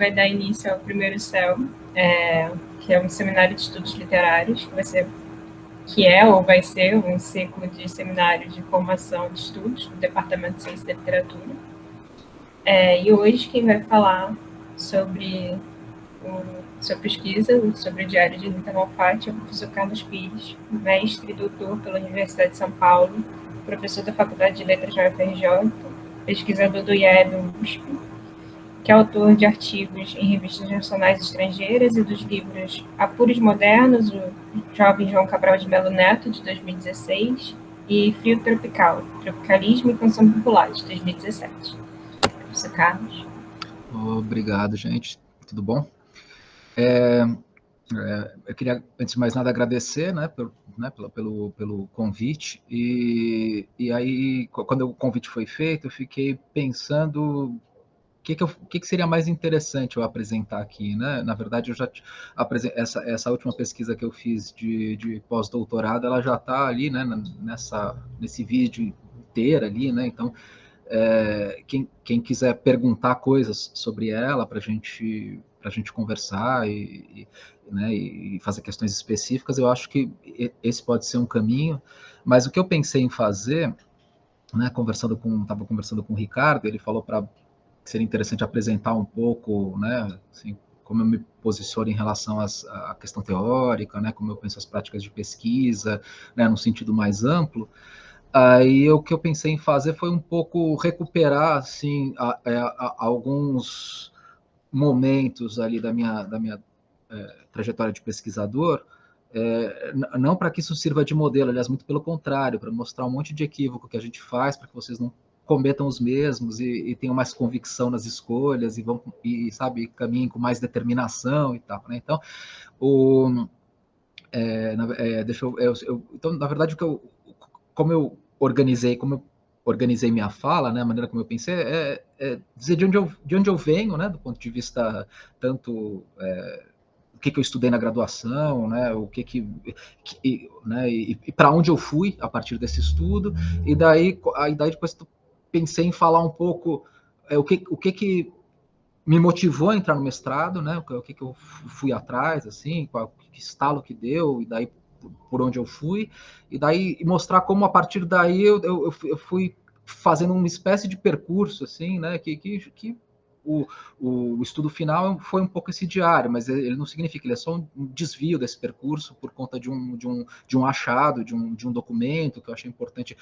vai dar início ao primeiro CEL, que é um seminário de estudos literários, que é ou vai ser um ciclo de seminários de formação de estudos do Departamento de Ciência da Literatura. E hoje quem vai falar sobre sua pesquisa, sobre o Diário de Rita Malfatti, é o professor Carlos Pires, mestre e doutor pela Universidade de São Paulo, professor da Faculdade de Letras da UFRJ, pesquisador do IEB USP, que é autor de artigos em revistas nacionais e estrangeiras e dos livros Apuros Modernos, o jovem João Cabral de Melo Neto, de 2016, e Frio Tropical, Tropicalismo e Canção Popular, de 2017. Professor Carlos. Obrigado, gente. Tudo bom? Eu queria, antes de mais nada, agradecer, pelo convite. E aí, quando o convite foi feito, eu fiquei pensando o que seria mais interessante eu apresentar aqui, né? Na verdade, eu já essa última pesquisa que eu fiz de pós-doutorado, ela já está ali, né? Nesse vídeo inteiro ali, né? Então, quem quiser perguntar coisas sobre ela para a gente conversar né, e fazer questões específicas, eu acho que esse pode ser um caminho. Mas o que eu pensei em fazer, né, estava conversando com o Ricardo, ele falou que seria interessante apresentar um pouco, né, assim, como eu me posiciono em relação à questão teórica, né, como eu penso as práticas de pesquisa, né, num sentido mais amplo. Aí o que eu pensei em fazer foi um pouco recuperar assim alguns momentos ali da minha trajetória de pesquisador, não para que isso sirva de modelo, aliás, muito pelo contrário, para mostrar um monte de equívoco que a gente faz, para que vocês não cometam os mesmos e tenham mais convicção nas escolhas sabe, caminhem com mais determinação e tal, né? Então, então, na verdade, como eu organizei minha fala, né, a maneira como eu pensei, dizer de onde eu venho, né, do ponto de vista tanto o que eu estudei na graduação, né, né, e para onde eu fui a partir desse estudo, e daí depois pensei em falar um pouco o que me motivou a entrar no mestrado, né, o que eu fui atrás, assim, que estalo que deu, e daí por onde eu fui, e daí mostrar como a partir daí eu fui fazendo uma espécie de percurso, assim, né, que o estudo final foi um pouco esse diário, mas ele não significa, ele é só um desvio desse percurso por conta de um achado, de um documento que eu achei importante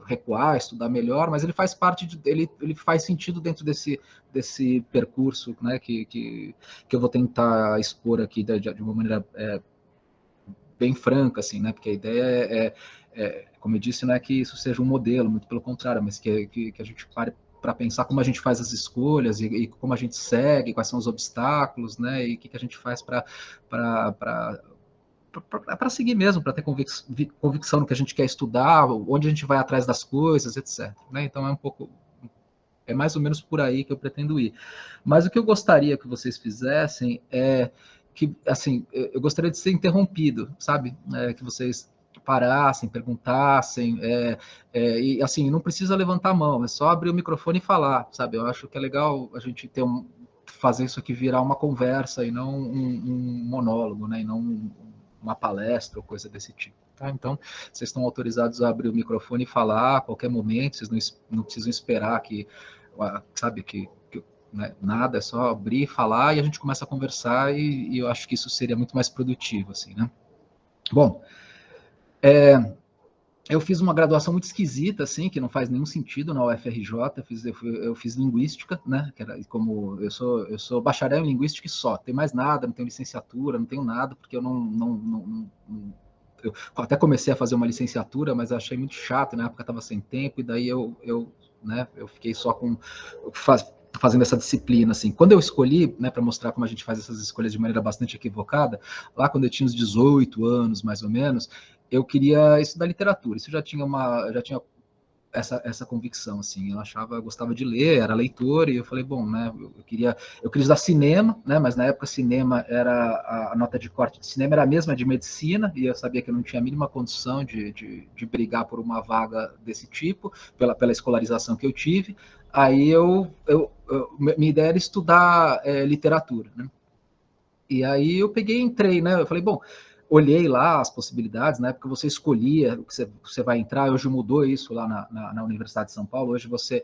recuar, estudar melhor, mas ele faz parte, ele faz sentido dentro desse percurso, né, que eu vou tentar expor aqui de uma maneira bem franca, assim, né, porque a ideia como eu disse, não é que isso seja um modelo, muito pelo contrário, mas que a gente pare para pensar como a gente faz as escolhas e como a gente segue, quais são os obstáculos, né, e o que a gente faz para seguir mesmo, para ter convicção no que a gente quer estudar, onde a gente vai atrás das coisas, etc. Né? Então é mais ou menos por aí que eu pretendo ir. Mas o que eu gostaria que vocês fizessem que, assim, eu gostaria de ser interrompido, sabe? Que vocês parassem, perguntassem, e assim, não precisa levantar a mão, é só abrir o microfone e falar, sabe? Eu acho que é legal a gente fazer isso aqui virar uma conversa e não um monólogo, né? E não uma palestra ou coisa desse tipo. Tá? Então, vocês estão autorizados a abrir o microfone e falar a qualquer momento, vocês não precisam esperar sabe, né, nada, é só abrir, falar e a gente começa a conversar e eu acho que isso seria muito mais produtivo, assim, né? Bom, eu fiz uma graduação muito esquisita, assim, que não faz nenhum sentido na UFRJ, eu fiz linguística, né, que era como eu sou bacharel em linguística e só, não tem mais nada, não tenho licenciatura, não tenho nada, porque eu eu até comecei a fazer uma licenciatura, mas achei muito chato, na época estava sem tempo, e daí eu fiquei só fazendo essa disciplina, assim. Quando eu escolhi, né, para mostrar como a gente faz essas escolhas de maneira bastante equivocada, lá quando eu tinha uns 18 anos, mais ou menos, eu queria estudar literatura. Isso já tinha essa convicção, assim, eu gostava de ler, era leitor, e eu falei, bom, né, eu queria estudar cinema, né, mas na época cinema era, a nota de corte de cinema era a mesma de medicina, e eu sabia que eu não tinha a mínima condição de brigar por uma vaga desse tipo, pela escolarização que eu tive. Aí minha ideia era estudar literatura, né? E aí eu peguei e entrei, né? Eu falei, bom, olhei lá as possibilidades, na época você escolhia o que você vai entrar, hoje mudou isso lá na Universidade de São Paulo, hoje você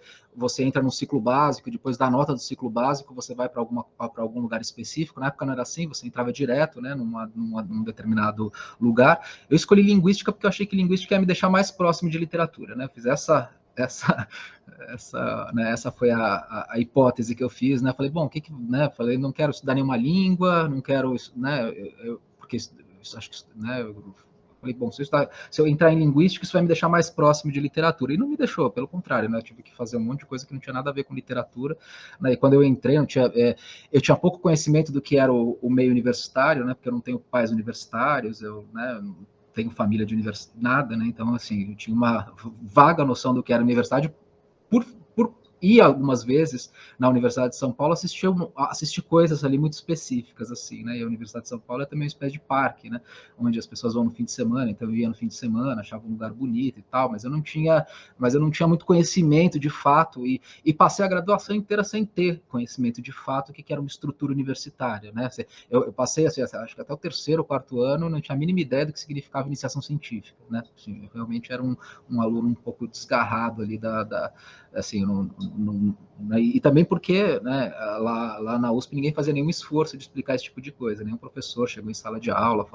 entra no ciclo básico, depois da nota do ciclo básico você vai para algum lugar específico, na época não era assim, você entrava direto, né, num determinado lugar. Eu escolhi linguística porque eu achei que linguística ia me deixar mais próximo de literatura, né? Fiz essa foi a hipótese que eu fiz, né? Falei, bom, né? Falei, não quero estudar nenhuma língua, não quero, né? Porque acho que, né? Eu falei, bom, se eu entrar em linguística, isso vai me deixar mais próximo de literatura. E não me deixou, pelo contrário, né? Eu tive que fazer um monte de coisa que não tinha nada a ver com literatura. Né? E quando eu entrei, eu tinha pouco conhecimento do que era o meio universitário, né? Porque eu não tenho pais universitários, né? Tenho família de universidade, nada, né? Então, assim, eu tinha uma vaga noção do que era universidade por ir algumas vezes na Universidade de São Paulo assistir coisas ali muito específicas, assim, né? E a Universidade de São Paulo é também uma espécie de parque, né? Onde as pessoas vão no fim de semana, então eu ia no fim de semana, achava um lugar bonito e tal, mas eu não tinha muito conhecimento de fato e passei a graduação inteira sem ter conhecimento de fato o que era uma estrutura universitária, né? Eu passei, assim, acho que até o terceiro ou quarto ano, não tinha a mínima ideia do que significava iniciação científica, né? Assim, eu realmente era um aluno um pouco desgarrado ali assim, e também porque, né, lá na USP ninguém fazia nenhum esforço de explicar esse tipo de coisa, nenhum professor chegou em sala de aula,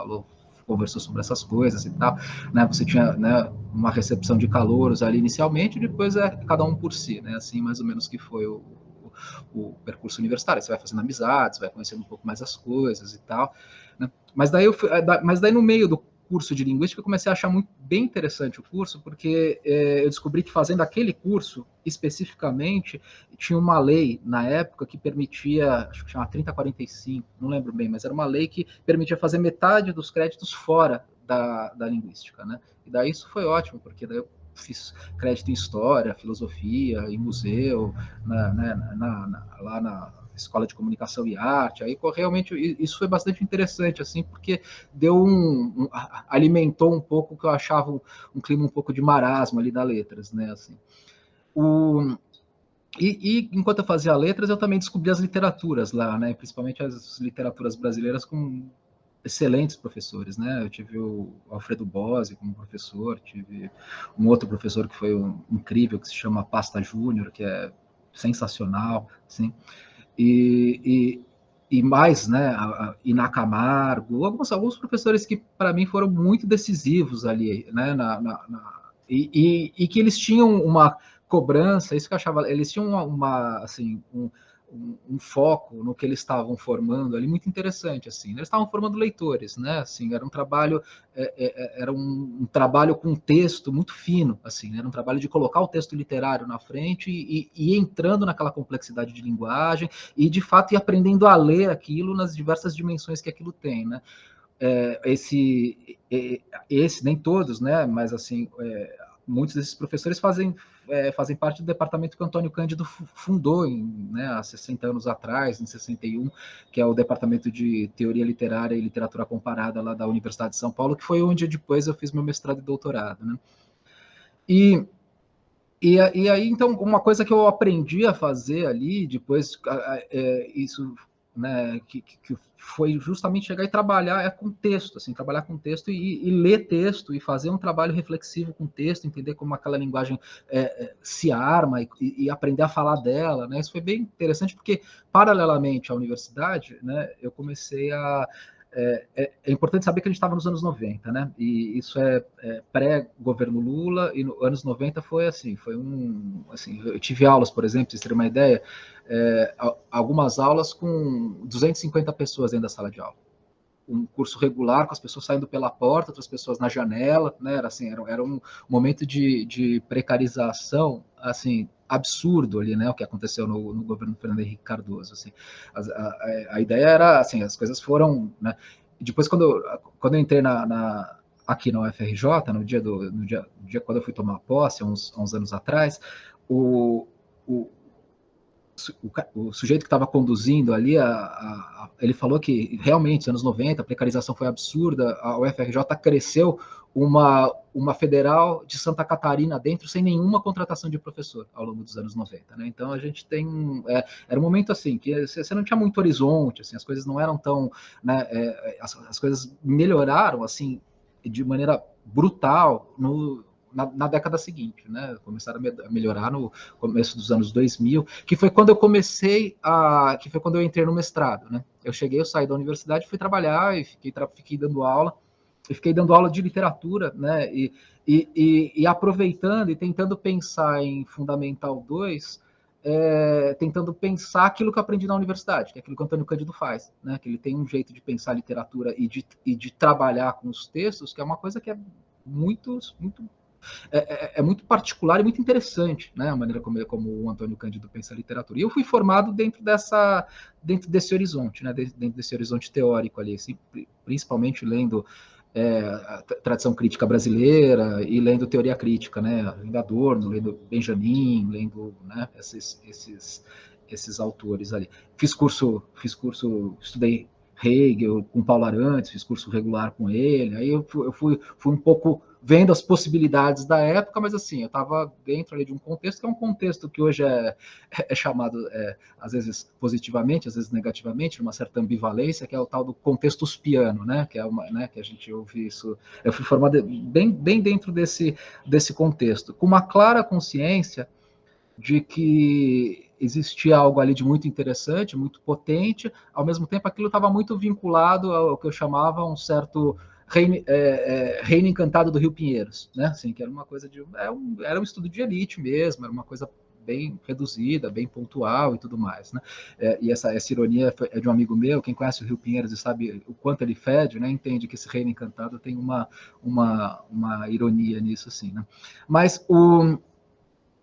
conversou sobre essas coisas e tal, né, você tinha, né, uma recepção de calouros ali inicialmente, e depois cada um por si, né, assim mais ou menos que foi o percurso universitário, você vai fazendo amizades, vai conhecendo um pouco mais as coisas e tal, né? Mas daí no meio do curso de linguística eu comecei a achar bem interessante o curso, porque eu descobri que fazendo aquele curso especificamente tinha uma lei na época que permitia, acho que chama 3045, não lembro bem, mas era uma lei que permitia fazer metade dos créditos fora da linguística, né? E daí isso foi ótimo, porque daí eu fiz crédito em história, filosofia, em museu, lá na escola de comunicação e arte. Aí realmente isso foi bastante interessante, assim, porque alimentou um pouco o que eu achava um clima um pouco de marasmo ali da letras, né? Assim. E enquanto eu fazia letras, eu também descobri as literaturas lá, né? Principalmente as literaturas brasileiras com excelentes professores, né? Eu tive o Alfredo Bose como professor, tive um outro professor que foi incrível, que se chama Pasta Júnior, que é sensacional, assim. E mais, né, Iná Camargo, alguns professores que para mim foram muito decisivos ali, né, e que eles tinham uma cobrança, isso que eu achava, eles tinham assim, um foco no que eles estavam formando ali muito interessante, assim, eles estavam formando leitores, né, assim, era um trabalho era um trabalho com texto muito fino, assim, era um trabalho de colocar o texto literário na frente e entrando naquela complexidade de linguagem e de fato ir aprendendo a ler aquilo nas diversas dimensões que aquilo tem, né? Esse nem todos, né? Mas assim, muitos desses professores fazem parte do departamento que o Antônio Cândido fundou né, há 60 anos atrás, em 61, que é o departamento de teoria literária e literatura comparada lá da Universidade de São Paulo, que foi onde depois eu fiz meu mestrado e doutorado, né? E aí, então, uma coisa que eu aprendi a fazer ali, depois, isso, né, que foi justamente chegar e trabalhar com texto, assim, trabalhar com texto e ler texto e fazer um trabalho reflexivo com texto, entender como aquela linguagem se arma e aprender a falar dela, né? Isso foi bem interessante porque, paralelamente à universidade, né, eu comecei é importante saber que a gente estava nos anos 90, né? E isso pré-governo Lula, e nos anos 90 foi assim, assim, eu tive aulas, por exemplo, para vocês terem uma ideia, algumas aulas com 250 pessoas dentro da sala de aula. Um curso regular, com as pessoas saindo pela porta, outras pessoas na janela, né? Era um momento de precarização, assim, absurdo ali, né? O que aconteceu no governo Fernando Henrique Cardoso, assim. A ideia era, assim, as coisas foram, né? Depois, quando eu entrei aqui na UFRJ, no dia quando eu fui tomar posse, há uns anos atrás, o sujeito que estava conduzindo ali, ele falou que realmente, nos anos 90, a precarização foi absurda, a UFRJ cresceu uma federal de Santa Catarina dentro, sem nenhuma contratação de professor ao longo dos anos 90. Né? Então, a gente tem... era um momento assim, que você não tinha muito horizonte, assim, as coisas não eram tão... Né, as coisas melhoraram assim, de maneira brutal na década seguinte, né? Começaram a melhorar no começo dos anos 2000, que foi quando eu entrei no mestrado, né? Eu saí da universidade, fui trabalhar e fiquei dando aula, de literatura, né? E aproveitando e tentando pensar em Fundamental 2, tentando pensar aquilo que eu aprendi na universidade, que é aquilo que o Antônio Cândido faz, né? Que ele tem um jeito de pensar literatura e de trabalhar com os textos, que é uma coisa que é muito muito particular e muito interessante, né? A maneira como o Antônio Cândido pensa a literatura. E eu fui formado dentro desse horizonte, né? Dentro desse horizonte teórico ali, assim, principalmente lendo a tradição crítica brasileira e lendo teoria crítica, né? Lendo Adorno, lendo Benjamin, lendo, né, esses autores ali. Estudei Hegel com Paulo Arantes, fiz curso regular com ele, aí eu fui um pouco vendo as possibilidades da época, mas assim, eu estava dentro ali de um contexto que é um contexto que hoje é chamado, às vezes positivamente, às vezes negativamente, uma certa ambivalência, que é o tal do contexto uspiano, né? Que é né, que a gente ouve isso. Eu fui formado bem dentro desse contexto, com uma clara consciência de que existia algo ali de muito interessante, muito potente, ao mesmo tempo aquilo estava muito vinculado ao que eu chamava um certo reino encantado do Rio Pinheiros, né? Assim, que era uma coisa era um estudo de elite mesmo, era uma coisa bem reduzida, bem pontual e tudo mais, né? E essa ironia é de um amigo meu, quem conhece o Rio Pinheiros e sabe o quanto ele fede, né? Entende que esse reino encantado tem uma ironia nisso, assim, né? Mas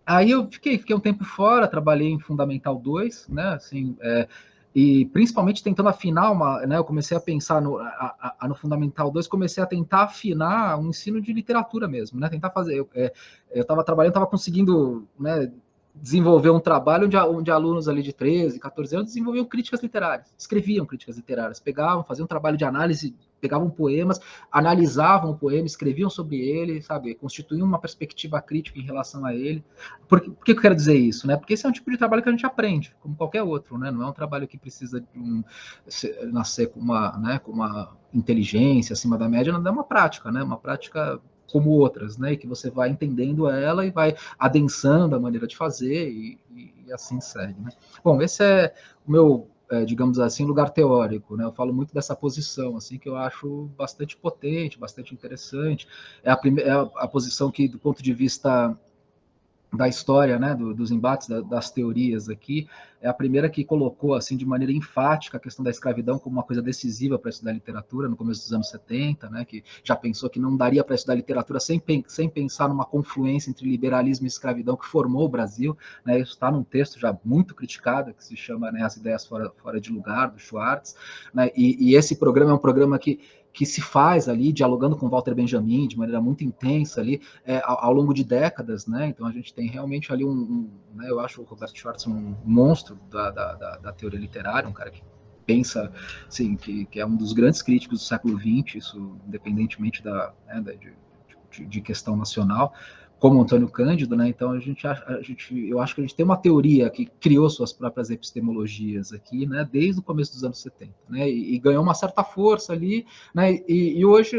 aí eu fiquei um tempo fora, trabalhei em Fundamental 2, né, assim, e principalmente tentando afinar né, eu comecei a pensar no Fundamental 2, comecei a tentar afinar um ensino de literatura mesmo, né, tentar fazer, eu estava trabalhando, estava conseguindo, né, desenvolver um trabalho onde alunos ali de 13, 14 anos desenvolviam críticas literárias, escreviam críticas literárias, faziam um trabalho de análise, pegavam poemas, analisavam o poema, escreviam sobre ele, sabe, constituíam uma perspectiva crítica em relação a ele. Por que eu quero dizer isso? Né? Porque esse é um tipo de trabalho que a gente aprende, como qualquer outro, né? Não é um trabalho que precisa nascer com uma inteligência acima da média, não é uma prática, né? Uma prática como outras, né? E que você vai entendendo ela e vai adensando a maneira de fazer e assim segue, né? Bom, esse é o meu, digamos assim, lugar teórico, né? Eu falo muito dessa posição, assim, que eu acho bastante potente, bastante interessante. É a posição que, do ponto de vista da história, né, dos embates das teorias aqui, é a primeira que colocou assim de maneira enfática a questão da escravidão como uma coisa decisiva para estudar literatura no começo dos anos 70, né, que já pensou que não daria para estudar literatura sem pensar numa confluência entre liberalismo e escravidão que formou o Brasil, né, isso está num texto já muito criticado que se chama, né, As Ideias Fora de Lugar, do Schwartz, né, e esse programa é um programa que se faz ali, dialogando com Walter Benjamin de maneira muito intensa ali, ao longo de décadas, né? Então a gente tem realmente ali né, eu acho o Robert Schwartz um monstro da teoria literária, um cara que pensa, assim, que é um dos grandes críticos do século XX, isso independentemente de questão nacional, como Antônio Cândido, né? Então eu acho que a gente tem uma teoria que criou suas próprias epistemologias aqui, né? Desde o começo dos anos 70, né? E ganhou uma certa força ali, né? E hoje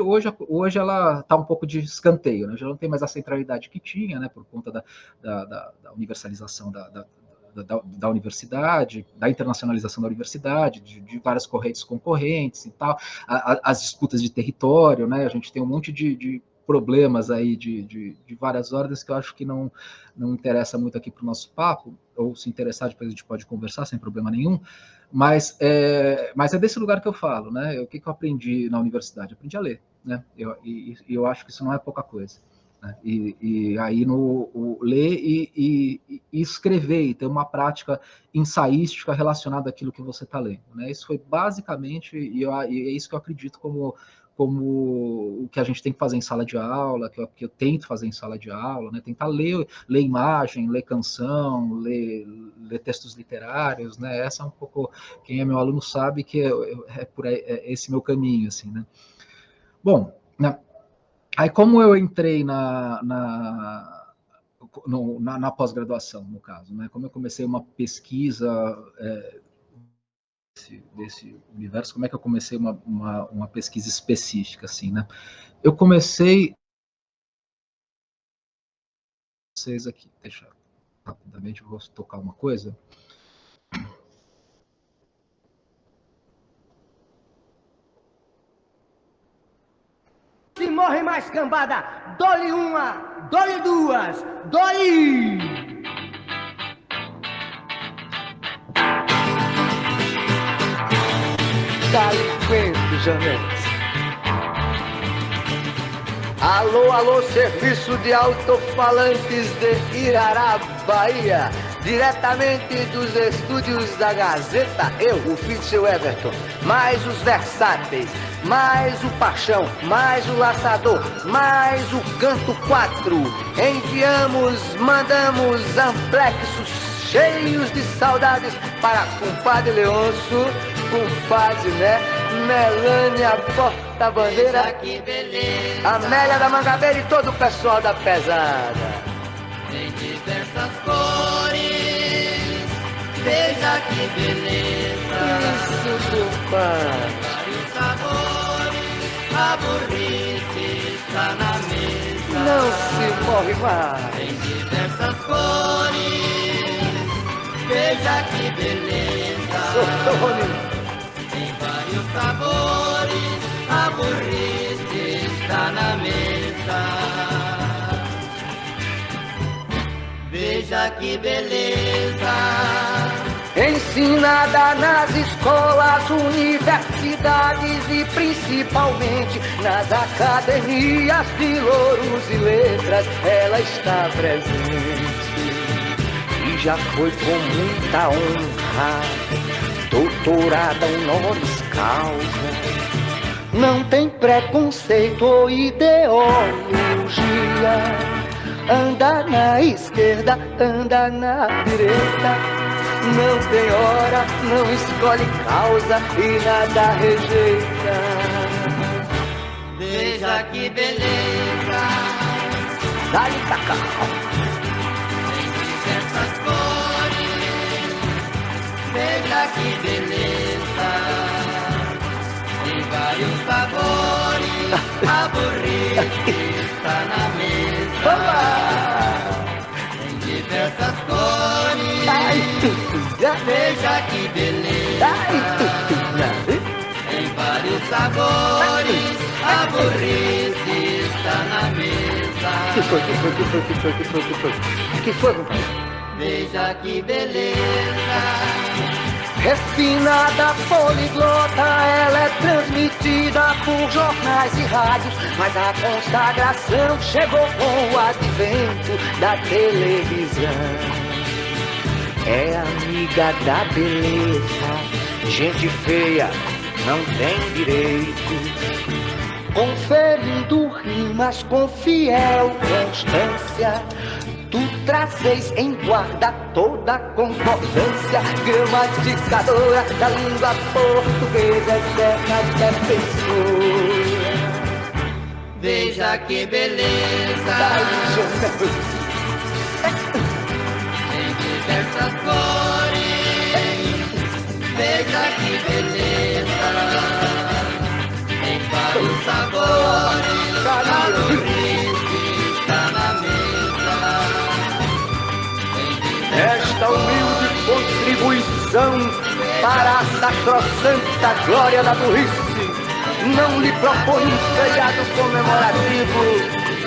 ela está um pouco de escanteio, né? Já não tem mais a centralidade que tinha, né? Por conta da universalização da universidade, da internacionalização da universidade, de várias correntes concorrentes e tal, as disputas de território, né? A gente tem um monte de problemas aí de várias ordens que eu acho que não interessa muito aqui para o nosso papo, ou se interessar depois a gente pode conversar sem problema nenhum, mas é desse lugar que eu falo, né? O que eu aprendi na universidade? Eu aprendi a ler, né? Eu acho que isso não é pouca coisa. Né? E aí ler e escrever, e ter uma prática ensaística relacionada àquilo que você está lendo. Né? Isso foi basicamente, e é isso que eu acredito como o que a gente tem que fazer em sala de aula, que eu tento fazer em sala de aula, né? Tentar ler imagem, ler canção, ler textos literários, né? Essa é um pouco, quem é meu aluno sabe que é esse meu caminho, assim, né? Bom, né? Aí como eu entrei na pós-graduação, no caso, né? Como eu comecei uma pesquisa desse universo, como é que eu comecei uma pesquisa específica, assim, né? Eu comecei vocês aqui, deixa rapidamente, eu vou tocar uma coisa. Se morre mais cambada, dole uma, dole duas, dole! Dá-lhe Janete. Alô, alô, serviço de alto-falantes de Irará, Bahia. Diretamente dos estúdios da Gazeta, eu, o filho de seu Everton, mais os versáteis, mais o Paixão, mais o Laçador, mais o Canto 4. Mandamos amplexos cheios de saudades para compadre Leôncio, compadre, né? Melânia Porta-Bandeira, Amélia da Mangabeira e todo o pessoal da pesada. Tem diversas cores, veja que beleza. Isso, compadre. Vários sabores, a burrice está na mesa. Não se morre mais. Tem diversas cores, veja que beleza. Sotone. Tem vários sabores, a burrice está na mesa. Veja que beleza. Ensinada nas escolas, universidades e principalmente nas academias de louros e letras, ela está presente. E já foi com muita honra doutorada honoris causa. Não tem preconceito ou ideologia. Anda na esquerda, anda na direita. Não tem hora, não escolhe causa e nada rejeita. Veja que beleza. Dá-lhe cacau. Tem diversas cores. Veja que beleza. Tem vários sabores. A burrice está na mesa. Oba! Tem diversas cores. Ai, Veja que beleza. Tem vários sabores. A burrice está na mesa. Que foi, compadre? Veja que beleza. Refinada, poliglota, ela é transmitida por jornais e rádios, mas a consagração chegou com o advento da televisão. É amiga da beleza, gente feia não tem direito. Conferindo rimas com fiel constância, tu trazes em guarda toda a concordância gramaticadora da língua portuguesa, eterna defensora. Veja que beleza. Tem diversas cores. Veja que beleza. Tem vários sabores. A burrice está na mesa. Esta humilde contribuição para a sacrossanta glória da burrice não lhe propõe um feriado comemorativo,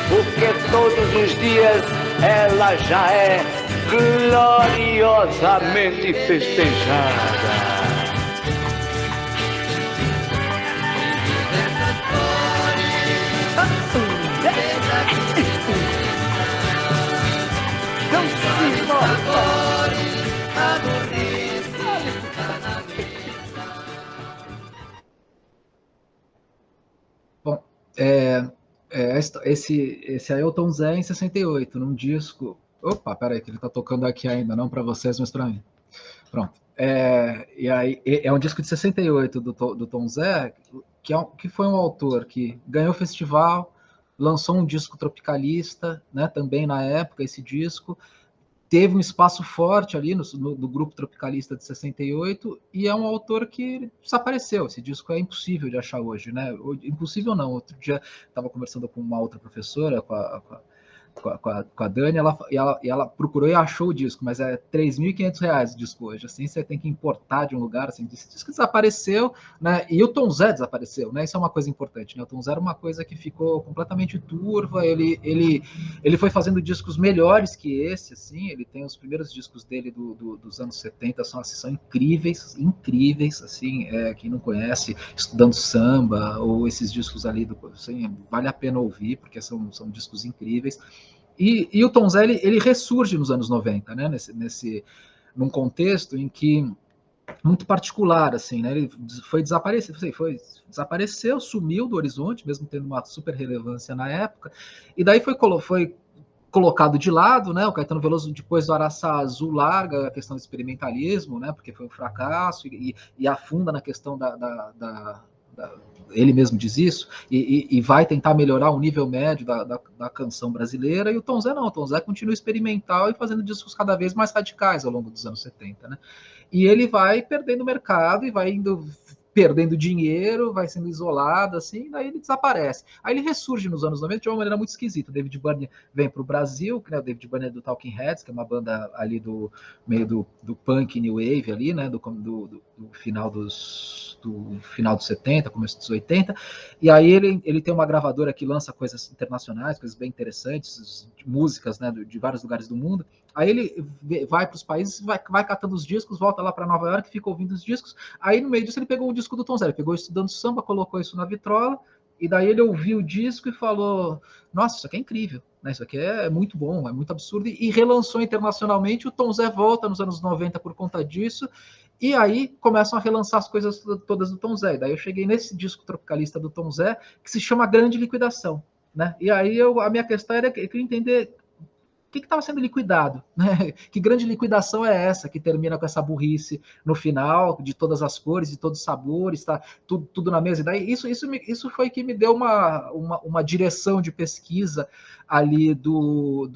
porque todos os dias ela já é gloriosamente festejada. Não se morta. Esse Ailton Zé em 68, num disco. Opa, peraí, que ele tá tocando aqui ainda, não para vocês, mas para mim. Pronto. E aí, é um disco de 68 do Tom Zé, que foi um autor que ganhou o festival, lançou um disco tropicalista, né, também na época, esse disco. Teve um espaço forte ali no grupo tropicalista de 68, e é um autor que desapareceu. Esse disco é impossível de achar hoje, né? Impossível não. Outro dia estava conversando com uma outra professora, com a Dani, ela procurou e achou o disco, mas é R$3.500 o disco hoje. Assim, você tem que importar de um lugar, assim, esse disco desapareceu, né? E o Tom Zé desapareceu, né? Isso é uma coisa importante, né? O Tom Zé era uma coisa que ficou completamente turva, ele foi fazendo discos melhores que esse, assim, ele tem os primeiros discos dele dos anos 70, são incríveis, assim, quem não conhece, Estudando Samba, ou esses discos ali, assim, vale a pena ouvir, porque são discos incríveis. E o Tom Zé, ele ressurge nos anos 90, né? Num contexto em que muito particular, assim, né? Ele desapareceu, sumiu do horizonte, mesmo tendo uma super relevância na época, e daí foi colocado de lado, né? O Caetano Veloso, depois do Araçá Azul, larga a questão do experimentalismo, né? Porque foi um fracasso, e afunda na questão ele mesmo diz isso, e vai tentar melhorar o nível médio da canção brasileira, e o Tom Zé não, o Tom Zé continua experimental e fazendo discos cada vez mais radicais ao longo dos anos 70, né? E ele vai perdendo mercado e vai perdendo dinheiro, vai sendo isolado, assim, daí ele desaparece. Aí ele ressurge nos anos 90 de uma maneira muito esquisita. O David Byrne vem para o Brasil, né, o David Byrne é do Talking Heads, que é uma banda ali do meio do punk new wave ali, né, do final dos 70, começo dos 80, e aí ele tem uma gravadora que lança coisas internacionais, coisas bem interessantes, músicas, né, de vários lugares do mundo. Aí ele vai para os países, vai catando os discos, volta lá para Nova York, fica ouvindo os discos. Aí no meio disso ele pegou o disco do Tom Zé, ele pegou Estudando Samba, colocou isso na vitrola, e daí ele ouviu o disco e falou: nossa, isso aqui é incrível, né? Isso aqui é muito bom, é muito absurdo, e relançou internacionalmente. O Tom Zé volta nos anos 90 por conta disso, e aí começam a relançar as coisas todas do Tom Zé. Daí eu cheguei nesse disco tropicalista do Tom Zé, que se chama Grande Liquidação, né? E aí a minha questão era que eu queria entender o que estava sendo liquidado, né? Que grande liquidação é essa que termina com essa burrice no final, de todas as cores, de todos os sabores, tá tudo na mesa. E daí isso foi que me deu uma direção de pesquisa ali do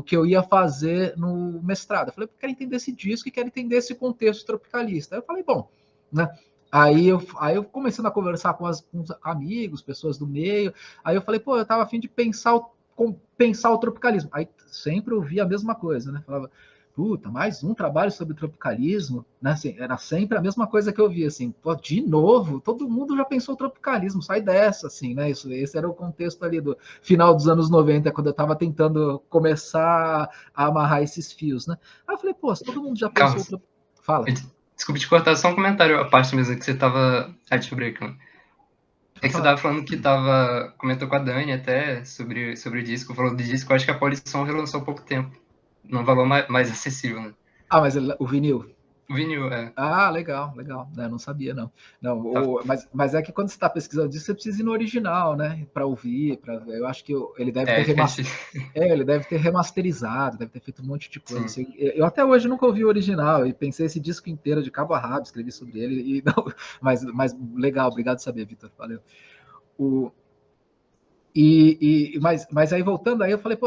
que eu ia fazer no mestrado. Eu falei, eu quero entender esse disco e quero entender esse contexto tropicalista. Aí eu falei, bom, né? Aí eu começando a conversar com os amigos, pessoas do meio, aí eu falei, eu estava a fim de pensar o tropicalismo. Aí sempre ouvia a mesma coisa, né? Falava, puta, mais um trabalho sobre tropicalismo, né? Assim, era sempre a mesma coisa que eu via, assim, de novo, todo mundo já pensou o tropicalismo, sai dessa, assim, né? Esse era o contexto ali do final dos anos 90, quando eu estava tentando começar a amarrar esses fios, né? Aí eu falei, se todo mundo já pensou o tropicalismo. Fala. Desculpa te cortar, só um comentário, a parte mesmo que você estava... descobri aqui. É que você estava falando que comentou com a Dani até sobre o disco, falou de disco, eu acho que a Polisson relançou há pouco tempo, num valor mais acessível, né? Ah, mas o vinil? O vinil, é. Ah, legal. Não sabia, não. Mas é que quando você está pesquisando disso, você precisa ir no original, né? Para ouvir, para ver. Eu acho que ele deve ele deve ter remasterizado, deve ter feito um monte de coisa. Assim. Eu até hoje nunca ouvi o original e pensei esse disco inteiro de cabo a rabo, escrevi sobre ele. Mas legal, obrigado por saber, Vitor. Valeu. Mas aí voltando, aí eu falei,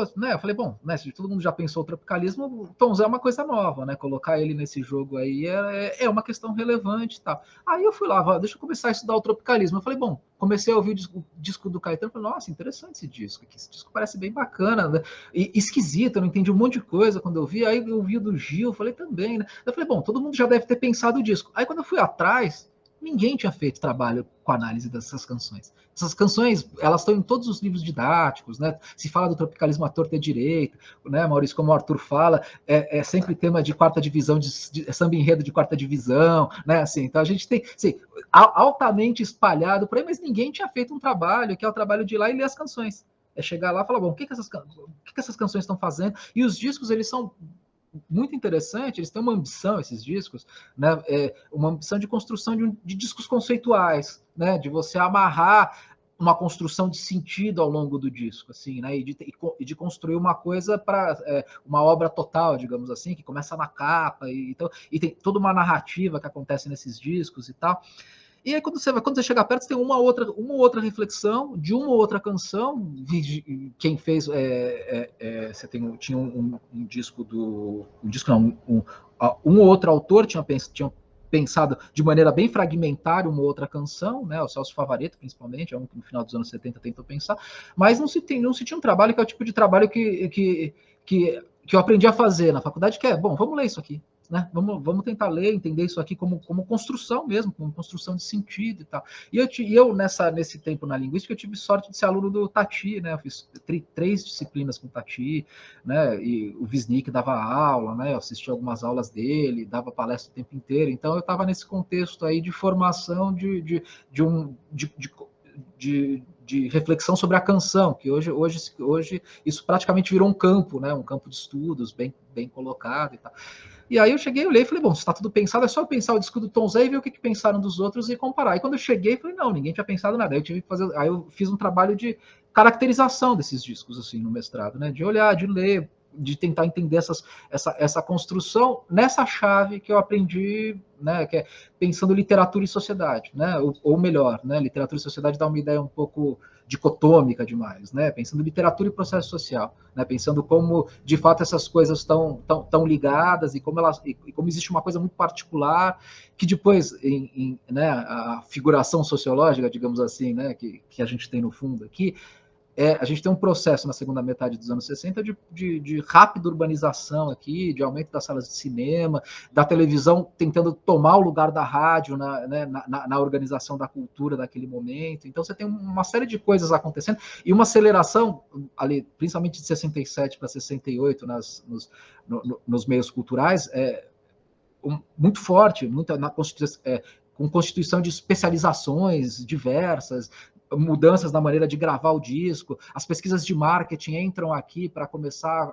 bom, né, se todo mundo já pensou o tropicalismo, o Tom Zé é uma coisa nova, né? Colocar ele nesse jogo aí é uma questão relevante e tal. Aí eu fui lá, deixa eu começar a estudar o tropicalismo. Eu falei, bom, comecei a ouvir o disco do Caetano, falei, nossa, interessante esse disco aqui, esse disco parece bem bacana, né? E esquisito, eu não entendi um monte de coisa quando eu vi, aí eu vi o do Gil, eu falei também, né? Eu falei, bom, todo mundo já deve ter pensado o disco. Aí quando eu fui atrás, ninguém tinha feito trabalho com análise dessas canções. Essas canções, elas estão em todos os livros didáticos, né? Se fala do tropicalismo à torta e à direita, né, Maurício, como o Arthur fala, é sempre tema de quarta divisão, de samba enredo de quarta divisão, né? Assim, então a gente tem, assim, altamente espalhado por aí, mas ninguém tinha feito um trabalho, que é o trabalho de ir lá e ler as canções. É chegar lá e falar, bom, o que essas canções estão fazendo? E os discos, eles são muito interessante, eles têm uma ambição, esses discos, né? Uma ambição de construção de discos conceituais, né? De você amarrar uma construção de sentido ao longo do disco, assim, né? E de construir uma coisa para uma obra total, digamos assim, que começa na capa, então, e tem toda uma narrativa que acontece nesses discos e tal. E aí, quando você chega perto, você tem uma outra reflexão de uma ou outra canção. Quem fez. Você tinha um disco do. Um disco não, um ou outro autor tinha pensado de maneira bem fragmentária uma outra canção, né? O Celso Favaretto, principalmente, é um que no final dos anos 70 tentou pensar, mas não se tinha um trabalho que é o tipo de trabalho que eu aprendi a fazer na faculdade, que é, bom, vamos ler isso aqui. Né? Vamos tentar ler, entender isso aqui como construção mesmo, como construção de sentido e tal. E eu nesse tempo na linguística, eu tive sorte de ser aluno do Tati, né? Eu fiz 3 disciplinas com o Tati, né? E o Wisnik dava aula, né? Eu assisti algumas aulas dele, dava palestra o tempo inteiro. Então eu estava nesse contexto aí de formação de reflexão sobre a canção, que hoje isso praticamente virou um campo, né? Um campo de estudos bem colocado e tal. E aí eu cheguei, olhei e falei, bom, se está tudo pensado, é só eu pensar o disco do Tom Zé e ver o que pensaram dos outros e comparar. E quando eu cheguei, falei, não, ninguém tinha pensado nada. Aí eu fiz um trabalho de caracterização desses discos, assim, no mestrado, né? De olhar, de ler, de tentar entender essa construção nessa chave que eu aprendi, né? Que é pensando literatura e sociedade, né? Ou melhor, né? Literatura e sociedade dá uma ideia um pouco dicotômica demais, né? Pensando literatura e processo social, né? Pensando como de fato essas coisas estão tão ligadas e como existe uma coisa muito particular que depois, né, a figuração sociológica, digamos assim, né, que a gente tem no fundo aqui, a gente tem um processo na segunda metade dos anos 60 de rápida urbanização aqui, de aumento das salas de cinema, da televisão tentando tomar o lugar da rádio na organização da cultura daquele momento. Então você tem uma série de coisas acontecendo e uma aceleração ali, principalmente de 67 para 68 nos meios culturais, muito forte, com constituição de especializações diversas, mudanças na maneira de gravar o disco, as pesquisas de marketing entram aqui para começar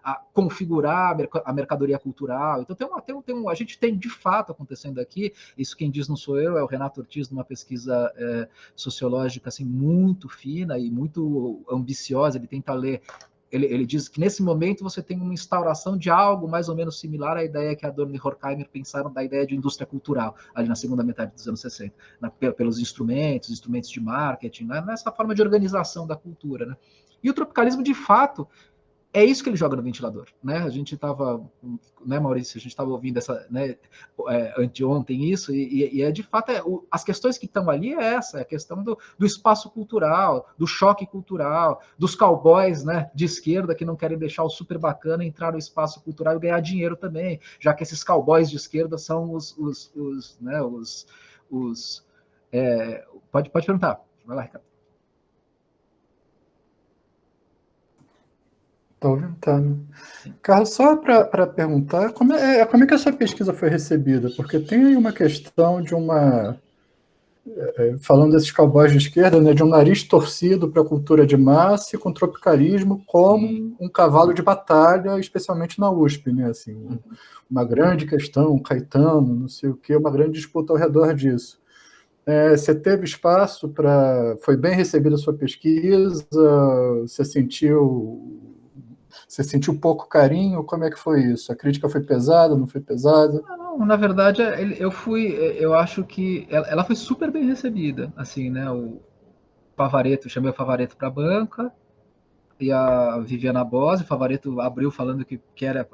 a configurar a mercadoria cultural. Então a gente tem de fato acontecendo aqui, isso quem diz não sou eu, é o Renato Ortiz, numa pesquisa sociológica assim, muito fina e muito ambiciosa, ele tenta ler. Ele diz que nesse momento você tem uma instauração de algo mais ou menos similar à ideia que Adorno e Horkheimer pensaram da ideia de indústria cultural, ali na segunda metade dos anos 60, pelos instrumentos de marketing, nessa forma de organização da cultura. Né? E o tropicalismo, de fato, é isso que ele joga no ventilador. Né? A gente estava, né, Maurício, a gente estava ouvindo anteontem isso, e de fato, as questões que estão ali é a questão do espaço cultural, do choque cultural, dos cowboys, né, de esquerda que não querem deixar o super bacana entrar no espaço cultural e ganhar dinheiro também, já que esses cowboys de esquerda são pode perguntar. Vai lá, Ricardo. Estou ouvindo. Carlos, só para perguntar, como é que essa pesquisa foi recebida? Porque tem aí uma questão de falando desses cowboys de esquerda, né, de um nariz torcido para a cultura de massa e com tropicalismo como um cavalo de batalha, especialmente na USP, né, assim, uma grande questão, Caetano, não sei o quê, uma grande disputa ao redor disso. Você teve espaço foi bem recebida a sua pesquisa? Você sentiu pouco carinho? Como é que foi isso? A crítica foi pesada, não foi pesada? Não, na verdade, eu acho que ela foi super bem recebida, assim, né, chamei o Favaretto para a banca, e a Viviana Bose, o Favaretto abriu falando que era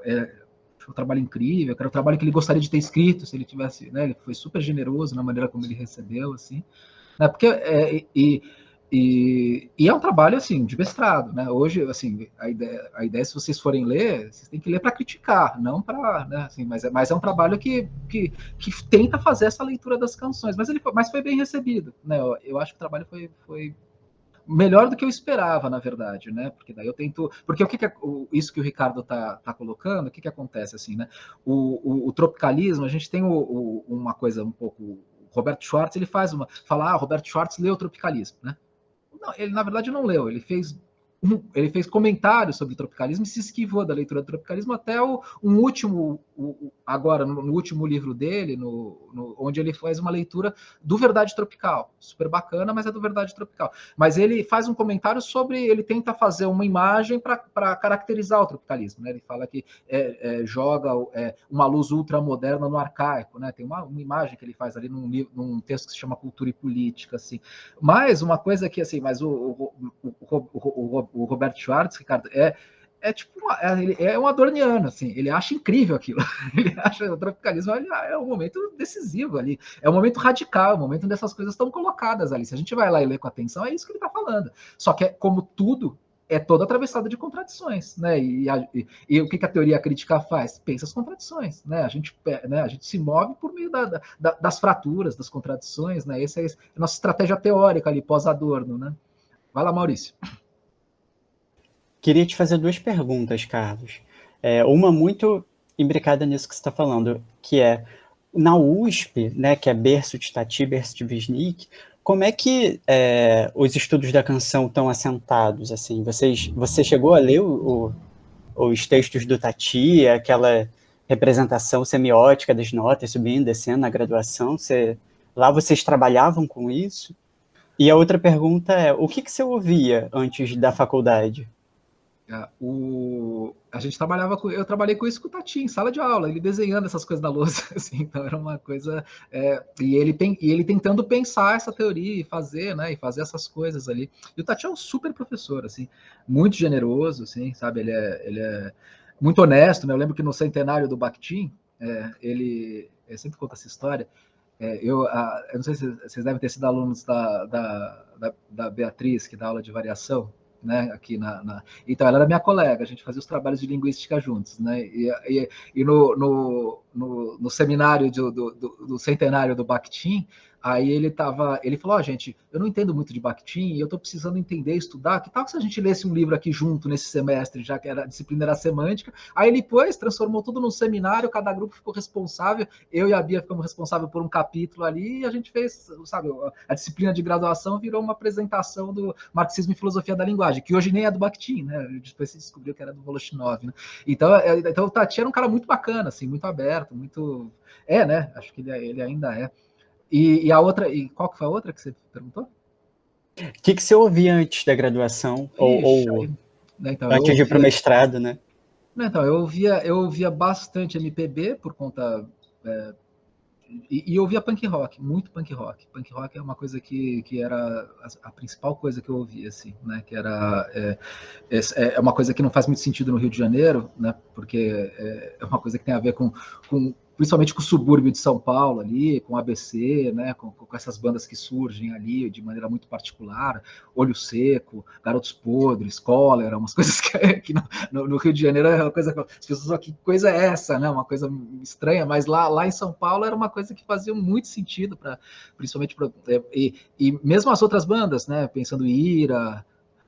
um trabalho incrível, que era um trabalho que ele gostaria de ter escrito, se ele tivesse, né, ele foi super generoso na maneira como ele recebeu, assim, né, porque, e é um trabalho, assim, de mestrado, né? Hoje, assim, a ideia, se vocês forem ler, vocês têm que ler para criticar, não para, né, assim, mas é um trabalho que tenta fazer essa leitura das canções, mas foi bem recebido, né? Eu acho que o trabalho foi melhor do que eu esperava, na verdade, né? Porque daí eu tento, porque isso que o Ricardo tá colocando, o que acontece, assim, né? O tropicalismo, a gente tem uma coisa um pouco, o Roberto Schwartz, ele fala, Roberto Schwartz leu o tropicalismo, né? Não, ele, na verdade, não leu, ele fez ele fez comentários sobre o tropicalismo e se esquivou da leitura do tropicalismo até agora, no último livro dele, onde ele faz uma leitura do Verdade Tropical. Super bacana, mas é do Verdade Tropical. Mas ele faz um comentário sobre, ele tenta fazer uma imagem para caracterizar o tropicalismo, né? Ele fala que joga uma luz ultramoderna no arcaico, né? Tem uma imagem que ele faz ali num texto que se chama Cultura e Política, assim. Mas uma coisa que, assim, mas o Roberto Schwartz, Ricardo, tipo ele é um adorniano, assim, ele acha incrível aquilo. Ele acha o tropicalismo é um momento decisivo ali, é um momento radical, é um momento onde essas coisas estão colocadas ali. Se a gente vai lá e lê com atenção, é isso que ele está falando. Só que, como tudo, é toda atravessada de contradições, né? E o que a teoria crítica faz? Pensa as contradições, né? A gente se move por meio das fraturas, das contradições, né? Essa é a nossa estratégia teórica ali, pós-Adorno, né? Vai lá, Maurício. Queria te fazer 2 perguntas, Carlos. Uma muito imbricada nisso que você está falando, que é, na USP, né, que é berço de Tati, berço de Wisnik, como é que os estudos da canção estão assentados? Assim, você chegou a ler os textos do Tati, aquela representação semiótica das notas subindo e descendo na graduação? Lá vocês trabalhavam com isso? E a outra pergunta é, o que você ouvia antes da faculdade? A gente eu trabalhei com isso com o Tati, em sala de aula, ele desenhando essas coisas na lousa, assim, então era uma coisa, e ele tentando pensar essa teoria e fazer, né, essas coisas ali. E o Tati é um super professor, assim, muito generoso, assim, sabe, ele é muito honesto, né? Eu lembro que no centenário do Bakhtin, ele sempre conta essa história. Eu não sei se vocês devem ter sido alunos da Beatriz, que dá aula de variação, né, aqui então ela era minha colega, a gente fazia os trabalhos de linguística juntos, né, e no seminário do centenário do Bakhtin, aí ele falou, gente, eu não entendo muito de Bakhtin e eu estou precisando entender, estudar, que tal se a gente lesse um livro aqui junto nesse semestre, já que a disciplina era semântica. Aí ele depois transformou tudo num seminário, cada grupo ficou responsável, eu e a Bia ficamos responsáveis por um capítulo ali, e a gente fez, sabe, a disciplina de graduação virou uma apresentação do Marxismo e Filosofia da Linguagem, que hoje nem é do Bakhtin, né, depois se descobriu que era do Voloshinov, né? Então o Tati era um cara muito bacana, assim, muito aberto, muito... né, acho que ele ainda é. E a outra, e qual que foi a outra que você perguntou? O que você ouvia antes da graduação? Então, antes de ir para o mestrado, né? Então, eu ouvia bastante MPB por conta... E eu ouvia punk rock, muito punk rock. Punk rock é uma coisa que era a principal coisa que eu ouvia, assim, né? Que era uma coisa que não faz muito sentido no Rio de Janeiro, né? Porque é uma coisa que tem a ver com principalmente com o subúrbio de São Paulo ali, com ABC, né, com essas bandas que surgem ali de maneira muito particular, Olho Seco, Garotos Podres, Cólera, umas coisas que no Rio de Janeiro é uma coisa, as pessoas falam, que coisa é essa, né, uma coisa estranha, mas lá em São Paulo era uma coisa que fazia muito sentido, principalmente e mesmo as outras bandas, né, pensando em Ira,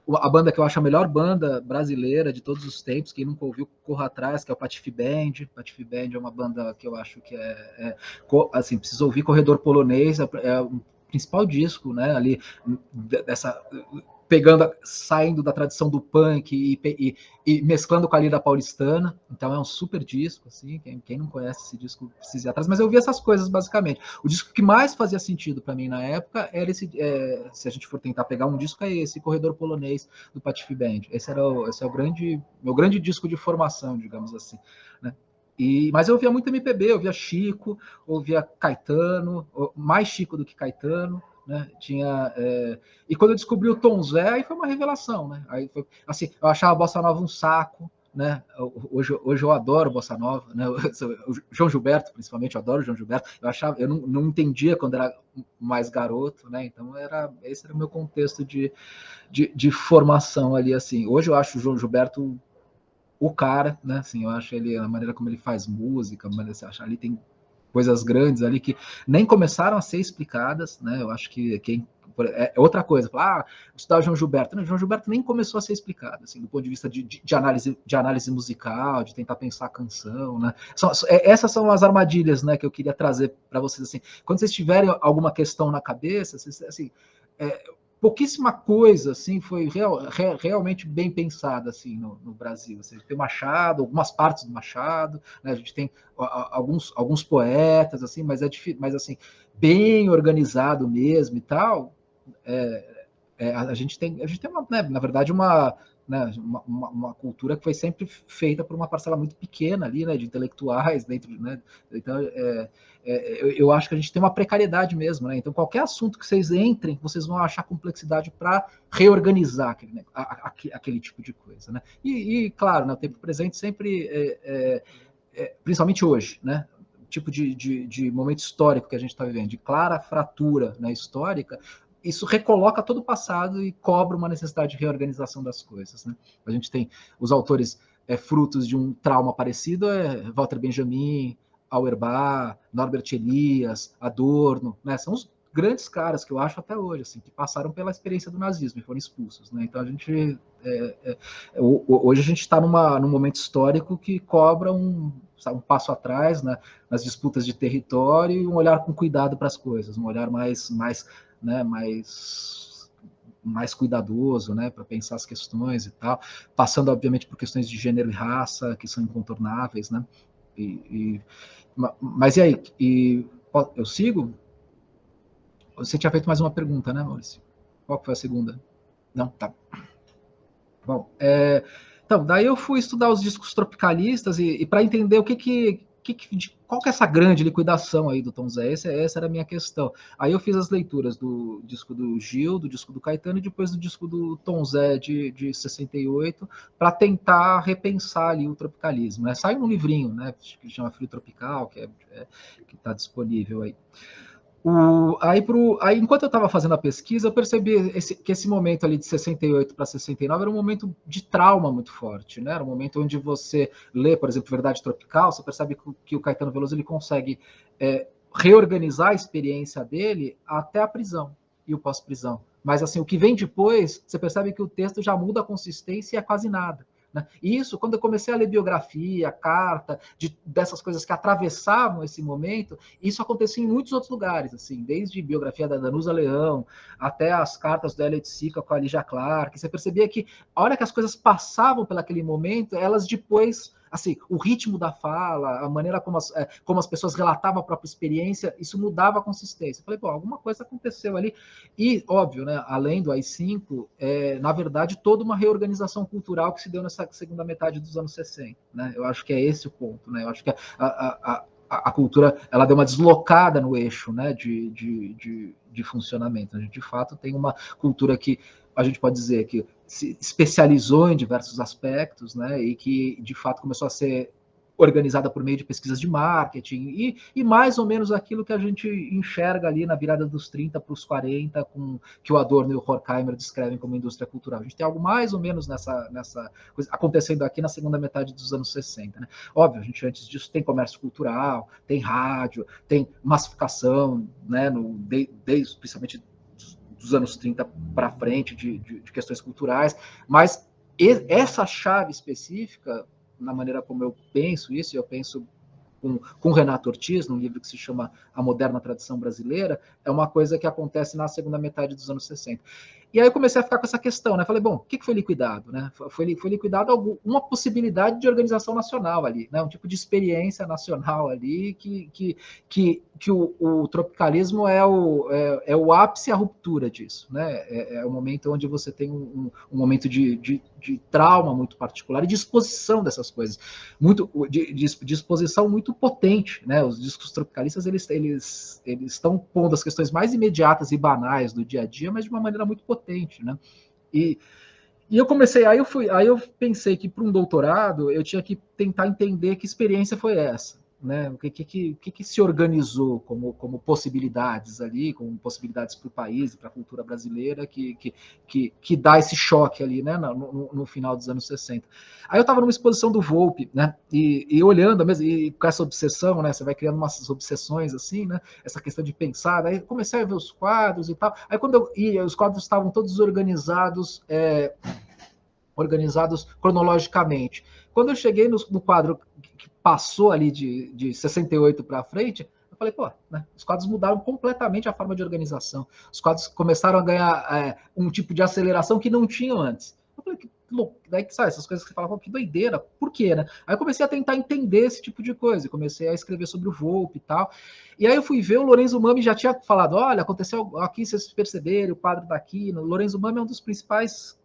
a banda que eu acho a melhor banda brasileira de todos os tempos, quem nunca ouviu, corra atrás, que é o Patife Band. Patife Band é uma banda que eu acho que assim, precisa ouvir. Corredor Polonês é o principal disco, né, ali, saindo da tradição do punk e mesclando com a lira paulistana. Então é um super disco, assim, quem não conhece esse disco precisa ir atrás, mas eu vi essas coisas basicamente. O disco que mais fazia sentido para mim na época era esse, se a gente for tentar pegar um disco, é esse Corredor Polonês do Patife Band. Esse é meu grande disco de formação, digamos assim, né? Mas eu ouvia muito MPB, eu ouvia Chico, ouvia Caetano, mais Chico do que Caetano, né? E quando eu descobri o Tom Zé, aí foi uma revelação, né? Aí foi, assim, eu achava a Bossa Nova um saco, né? Hoje eu adoro Bossa Nova, né? O João Gilberto, principalmente, eu adoro o João Gilberto. Eu não entendia quando era mais garoto, né? Então esse era o meu contexto de formação ali, assim. Hoje eu acho o João Gilberto o cara, né? Assim, eu acho ele, a maneira como ele faz música, mas você acha ali tem coisas grandes ali que nem começaram a ser explicadas, né? Eu acho que outra coisa, estudar o João Gilberto. Não, o João Gilberto nem começou a ser explicado, assim, do ponto de vista de análise musical, de tentar pensar a canção, né? Essas são as armadilhas, né, que eu queria trazer para vocês, assim. Quando vocês tiverem alguma questão na cabeça, vocês, assim, pouquíssima coisa assim foi realmente bem pensada assim no Brasil. Assim, tem o Machado, algumas partes do Machado, né? A gente tem alguns poetas assim, mas é difícil, mas assim bem organizado mesmo e tal. A gente tem uma, né, na verdade uma cultura que foi sempre feita por uma parcela muito pequena ali, né, de intelectuais dentro, né, então eu acho que a gente tem uma precariedade mesmo, né, então qualquer assunto que vocês entrem, vocês vão achar complexidade para reorganizar aquele tipo de coisa, né, e claro, no tempo presente sempre, principalmente hoje, né, tipo de momento histórico que a gente está vivendo, de clara fratura, né, histórica, isso recoloca todo o passado e cobra uma necessidade de reorganização das coisas, né? A gente tem os autores frutos de um trauma parecido, Walter Benjamin, Auerbach, Norbert Elias, Adorno, né? São os grandes caras que eu acho até hoje, assim, que passaram pela experiência do nazismo e foram expulsos, né? Então a gente hoje a gente está num momento histórico que cobra um passo atrás, né, nas disputas de território e um olhar com cuidado para as coisas, um olhar mais né, mais cuidadoso, né, para pensar as questões e tal, passando obviamente por questões de gênero e raça que são incontornáveis, né? Mas e aí? Eu sigo? Você tinha feito mais uma pergunta, né, Maurício? Qual foi a segunda? Não, tá. Bom, então daí eu fui estudar os discos tropicalistas e para entender qual que é essa grande liquidação aí do Tom Zé? Essa era a minha questão. Aí eu fiz as leituras do disco do Gil, do disco do Caetano e depois do disco do Tom Zé de 68 para tentar repensar ali o tropicalismo, né? Saiu um livrinho, né, que chama Frio Tropical, que está disponível aí. Aí, enquanto eu estava fazendo a pesquisa, eu percebi que esse momento ali de 68 para 69 era um momento de trauma muito forte, né? Era um momento onde você lê, por exemplo, Verdade Tropical, você percebe que o Caetano Veloso ele consegue reorganizar a experiência dele até a prisão e o pós-prisão. Mas assim, o que vem depois, você percebe que o texto já muda a consistência e é quase nada. Né? E isso, quando eu comecei a ler biografia, carta, dessas coisas que atravessavam esse momento, isso acontecia em muitos outros lugares, assim, desde biografia da Danusa Leão, até as cartas do Elliot Sica com a Lígia Clark. Você percebia que a hora que as coisas passavam por aquele momento, elas depois, assim, o ritmo da fala, a maneira como as pessoas relatavam a própria experiência, isso mudava a consistência. Eu falei, pô, alguma coisa aconteceu ali. E, óbvio, né, além do AI-5, na verdade, toda uma reorganização cultural que se deu nessa segunda metade dos anos 60. Né? Eu acho que é esse o ponto. Né? Eu acho que a cultura ela deu uma deslocada no eixo, né, de funcionamento. A gente, de fato, tem uma cultura que a gente pode dizer que se especializou em diversos aspectos, né, e que, de fato, começou a ser organizada por meio de pesquisas de marketing e mais ou menos aquilo que a gente enxerga ali na virada dos 30 para os 40, que o Adorno e o Horkheimer descrevem como indústria cultural. A gente tem algo mais ou menos nessa coisa acontecendo aqui na segunda metade dos anos 60. Né? Óbvio, a gente antes disso tem comércio cultural, tem rádio, tem massificação, né, desde principalmente dos anos 30 para frente de questões culturais, mas essa chave específica, na maneira como eu penso isso, eu penso com Renato Ortiz, num livro que se chama A Moderna Tradição Brasileira, é uma coisa que acontece na segunda metade dos anos 60. E aí eu comecei a ficar com essa questão, né? Falei, bom, o que foi liquidado? Né? Foi liquidado uma possibilidade de organização nacional ali, né? Um tipo de experiência nacional ali que o tropicalismo é o ápice e a ruptura disso, né? É o momento onde você tem um momento de trauma muito particular e de exposição dessas coisas, de exposição muito potente, né? Os discos tropicalistas eles estão pondo as questões mais imediatas e banais do dia a dia, mas de uma maneira muito potente, né? E eu comecei, aí eu pensei que para um doutorado eu tinha que tentar entender que experiência foi essa, né? O que se organizou como possibilidades ali, como possibilidades para o país, para a cultura brasileira, que dá esse choque ali, né? No final dos anos 60. Aí eu estava numa exposição do Volpe, né? E olhando mesmo, e com essa obsessão, né? Você vai criando umas obsessões assim, né? Essa questão de pensar. Aí comecei a ver os quadros e tal. Aí quando eu ia, os quadros estavam todos organizados cronologicamente. Quando eu cheguei no quadro que passou ali de 68 para frente, eu Eu falei, pô, né, os quadros mudaram completamente a forma de organização. Os quadros começaram a ganhar um tipo de aceleração que não tinham antes. Eu falei, que louco. Daí, sabe, essas coisas que você fala, que doideira, por quê, né? Aí eu comecei a tentar entender esse tipo de coisa, comecei a escrever sobre o Volpe e tal. E aí eu fui ver, o Lorenzo Mami já tinha falado, olha, aconteceu aqui, vocês perceberam, o quadro daqui. O Lorenzo Mami é um dos principais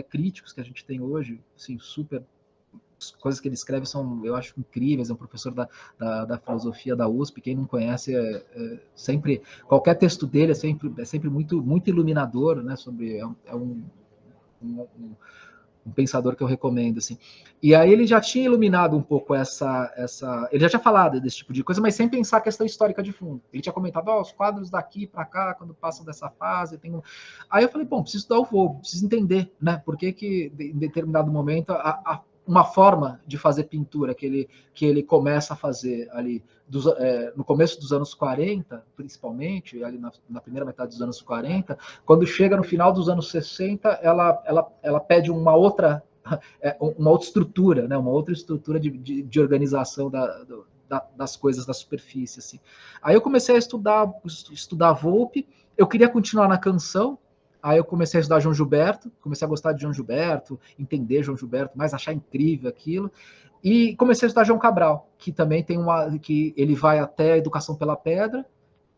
críticos que a gente tem hoje, assim, super... As coisas que ele escreve são, eu acho, incríveis. É um professor da filosofia da USP. Quem não conhece, sempre, qualquer texto dele é sempre muito, muito iluminador, né? Sobre, um pensador que eu recomendo, assim. E aí ele já tinha iluminado um pouco ele já tinha falado desse tipo de coisa, mas sem pensar a questão histórica de fundo. Ele tinha comentado, os quadros daqui para cá, quando passam dessa fase, tem um... Aí eu falei, bom, preciso estudar o Volpe, preciso entender, né, por que em determinado momento uma forma de fazer pintura que ele começa a fazer ali no começo dos anos 40, principalmente, ali na primeira metade dos anos 40, quando chega no final dos anos 60, ela pede uma outra estrutura, né? Uma outra estrutura de organização das coisas da superfície. Assim. Aí eu comecei a estudar Volpe, eu queria continuar na canção. Aí eu comecei a estudar João Gilberto, comecei a gostar de João Gilberto, entender João Gilberto, mas achar incrível aquilo. E comecei a estudar João Cabral, que também que ele vai até a Educação pela Pedra,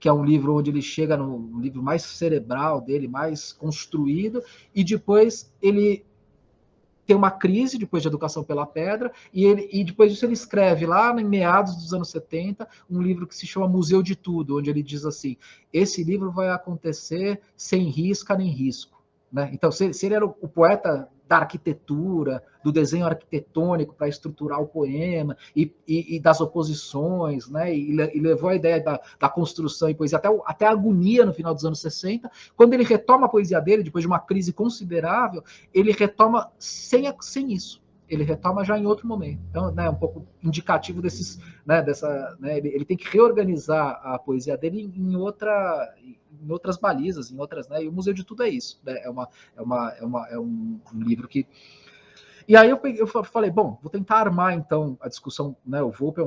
que é um livro onde ele chega no livro mais cerebral dele, mais construído, e depois ele tem uma crise depois de Educação pela Pedra, e depois disso ele escreve lá em meados dos anos 70 um livro que se chama Museu de Tudo, onde ele diz assim, esse livro vai acontecer sem risca nem risco. Né? Então, se ele era o poeta da arquitetura, do desenho arquitetônico para estruturar o poema, e das oposições, né? e levou a ideia da construção e poesia até a agonia no final dos anos 60, quando ele retoma a poesia dele, depois de uma crise considerável, ele retoma sem isso. Ele retoma já em outro momento. Então, né, um pouco indicativo desses, né, ele tem que reorganizar a poesia dele em outras balizas, em outras, né, e o Museu de Tudo é isso, né, é um livro que... E aí eu falei, bom, vou tentar armar então a discussão, né, o Volpe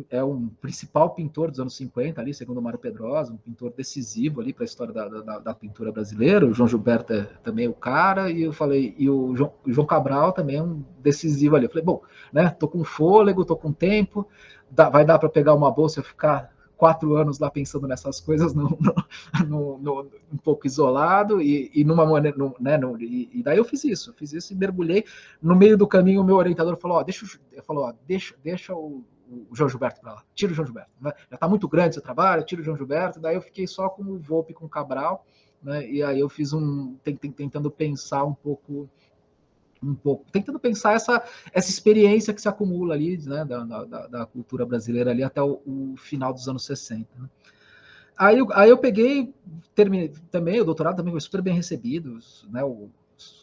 é um principal pintor dos anos 50, ali, segundo o Mário Pedrosa, um pintor decisivo ali para a história da pintura brasileira. O João Gilberto também é o cara, e eu falei, e o João Cabral também é um decisivo ali. Eu falei, bom, né, tô com fôlego, tô com tempo, vai dar para pegar uma bolsa e ficar 4 anos lá pensando nessas coisas, um pouco isolado, e numa maneira, né, e daí eu fiz isso e mergulhei. No meio do caminho, o meu orientador falou, deixa o João Gilberto para lá, tira o João Gilberto, né? Já está muito grande seu trabalho, tira o João Gilberto. Daí eu fiquei só com o Volpe, com o Cabral, né? E aí eu fiz tentando pensar um pouco, tentando pensar essa experiência que se acumula ali, né, da cultura brasileira ali até o final dos anos 60. Né? Aí eu peguei, terminei também, o doutorado também foi super bem recebido, né?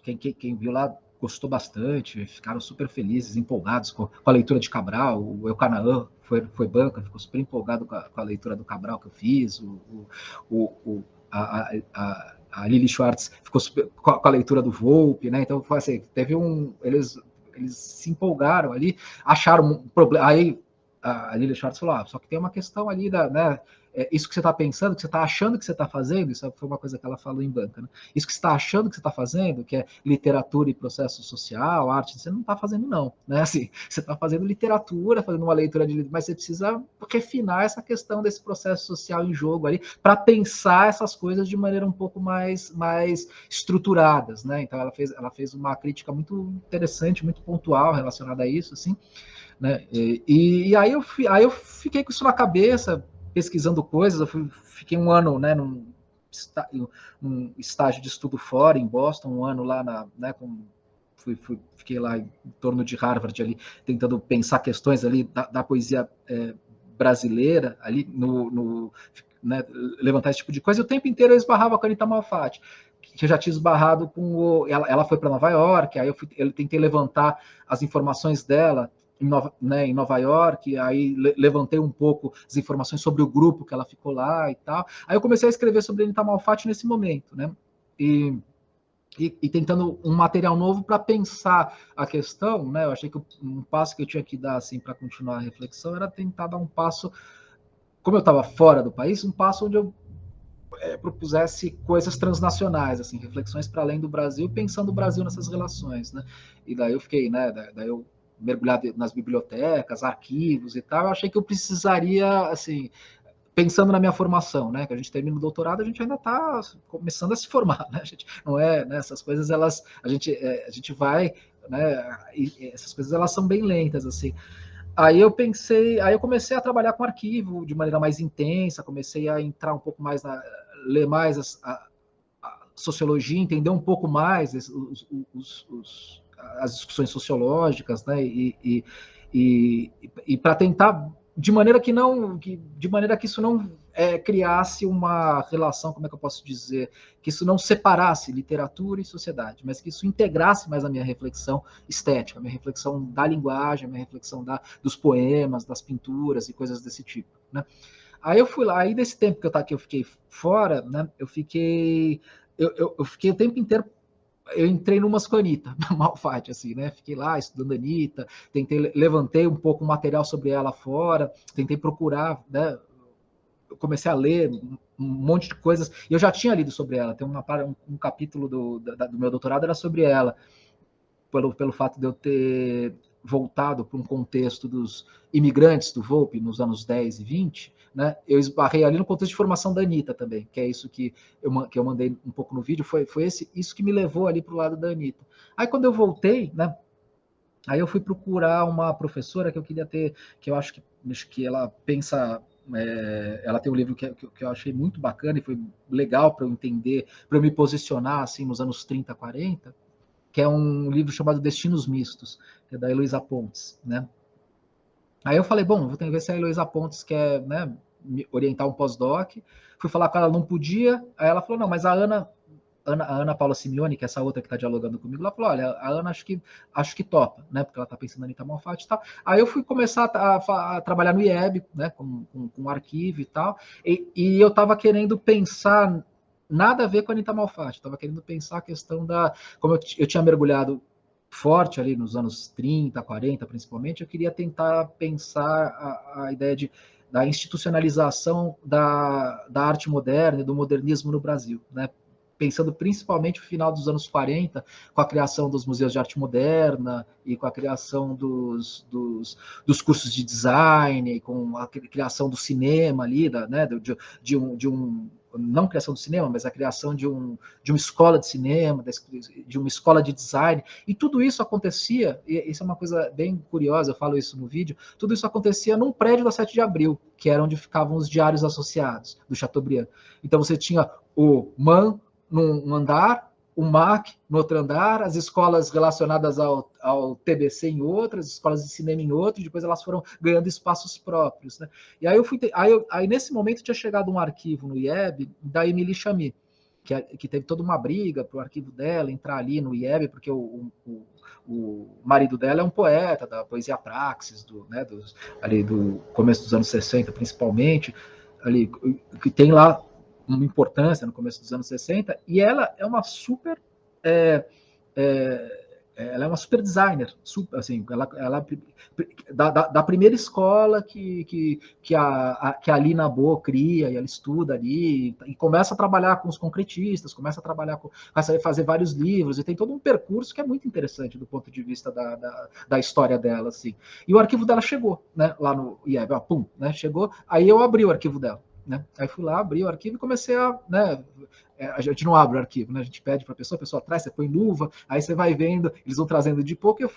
Quem viu lá gostou bastante, ficaram super felizes, empolgados com a leitura de Cabral. O Eucanaã foi banca, ficou super empolgado com a leitura do Cabral que eu fiz. A Lili Schwartz ficou super, com a leitura do Volpe, né? Então foi assim, eles se empolgaram ali, acharam um problema. Aí a Lili Schwartz falou, só que tem uma questão ali né? Isso que você está pensando, que você está achando que você está fazendo, isso foi uma coisa que ela falou em banca, né? Isso que você está achando que você está fazendo, que é literatura e processo social, arte, você não está fazendo não, né? Assim, você está fazendo literatura, fazendo uma leitura de livro, mas você precisa refinar essa questão desse processo social em jogo ali, para pensar essas coisas de maneira um pouco mais estruturadas, né? Então ela fez uma crítica muito interessante, muito pontual relacionada a isso, assim, né? E aí eu fiquei com isso na cabeça, pesquisando coisas. Eu fiquei um ano, né, num estágio de estudo fora, em Boston, um ano lá né, fiquei lá em torno de Harvard, ali, tentando pensar questões ali da poesia brasileira, ali né, levantar esse tipo de coisa. E o tempo inteiro eu esbarrava com a Anita Malfatti, que eu já tinha esbarrado com ela foi para Nova York, aí eu tentei levantar as informações dela em Nova York, aí levantei um pouco as informações sobre o grupo que ela ficou lá e tal. Aí eu comecei a escrever sobre Anita Malfatti nesse momento, né? E tentando um material novo para pensar a questão, né? Eu achei que um passo que eu tinha que dar assim para continuar a reflexão era tentar dar um passo como eu estava fora do país, um passo onde eu propusesse coisas transnacionais, assim, reflexões para além do Brasil, pensando o Brasil nessas relações, né? E daí eu fiquei, né? Daí eu mergulhado nas bibliotecas, arquivos e tal. Eu achei que eu precisaria, assim, pensando na minha formação, né? Que a gente termina o doutorado, a gente ainda está começando a se formar, né? A gente não é, né? Essas coisas a gente vai, né? E essas coisas elas são bem lentas, assim. Aí eu comecei a trabalhar com arquivo de maneira mais intensa, comecei a entrar um pouco mais ler mais a sociologia, entender um pouco mais as discussões sociológicas, né? E para tentar de maneira que isso não criasse uma relação, como é que eu posso dizer, que isso não separasse literatura e sociedade, mas que isso integrasse mais a minha reflexão estética, a minha reflexão da linguagem, a minha reflexão dos poemas, das pinturas e coisas desse tipo, né? Aí eu fui lá, aí desse tempo que eu fiquei fora, né? Eu fiquei o tempo inteiro. Eu entrei numas com a Anitta Malfatti, assim, né? Fiquei lá estudando a Anitta, levantei um pouco o material sobre ela fora, tentei procurar, né? Eu comecei a ler um monte de coisas, e eu já tinha lido sobre ela. Tem um capítulo do meu doutorado era sobre ela, pelo fato de eu ter voltado para um contexto dos imigrantes do Volpe nos anos 10 e 20, né? Eu esbarrei ali no contexto de formação da Anitta também, que é isso que eu mandei um pouco no vídeo, foi isso que me levou ali para o lado da Anitta. Aí quando eu voltei, né? Aí eu fui procurar uma professora que eu queria ter, que eu acho que ela pensa, ela tem um livro que eu achei muito bacana e foi legal para eu entender, para eu me posicionar assim nos anos 30, 40, que é um livro chamado Destinos Mistos, que é da Heloísa Pontes, né? Aí eu falei, bom, vou ter que ver se a Heloísa Pontes quer, né, me orientar um pós-doc. Fui falar com ela, não podia. Aí ela falou, não, mas a Ana Paula Simeone, que é essa outra que está dialogando comigo, ela falou, olha, a Ana acho que topa, né? Porque ela está pensando na Anitta Malfatti e tal. Aí eu fui começar a trabalhar no IEB, né? Com arquivo e tal. E eu estava querendo pensar nada a ver com a Anitta Malfatti. Estava querendo pensar a questão como eu tinha mergulhado forte ali nos anos 30, 40, principalmente, eu queria tentar pensar a ideia da institucionalização da arte moderna e do modernismo no Brasil, né? Pensando principalmente no final dos anos 40, com a criação dos museus de arte moderna e com a criação dos cursos de design, com a criação do cinema ali, né, de um não criação do cinema, mas a criação de uma escola de cinema, de uma escola de design, e tudo isso acontecia, e isso é uma coisa bem curiosa, eu falo isso no vídeo, tudo isso acontecia num prédio da 7 de Abril, que era onde ficavam os diários associados do Chateaubriand. Então você tinha o MAN num andar, o MAC no outro andar, as escolas relacionadas ao TBC em outras, as escolas de cinema em outro, depois elas foram ganhando espaços próprios, né? E aí aí nesse momento tinha chegado um arquivo no IEB da Emily Chamy, que teve toda uma briga para o arquivo dela entrar ali no IEB, porque o marido dela é um poeta da poesia praxis, ali do começo dos anos 60, principalmente, ali, que tem lá uma importância no começo dos anos 60, e ela é uma super ela é uma super designer, assim, ela da primeira escola que a Lina Bo cria, e ela estuda ali, e começa a trabalhar com os concretistas, começa a fazer vários livros, e tem todo um percurso que é muito interessante do ponto de vista da história dela, assim. E o arquivo dela chegou, né, lá no IEB, pum, né, chegou, aí eu abri o arquivo dela. Né? Aí fui lá, abri o arquivo e comecei a gente não abre o arquivo, né? A gente pede para a pessoa traz, você põe luva, aí você vai vendo, eles vão trazendo de pouco, e eu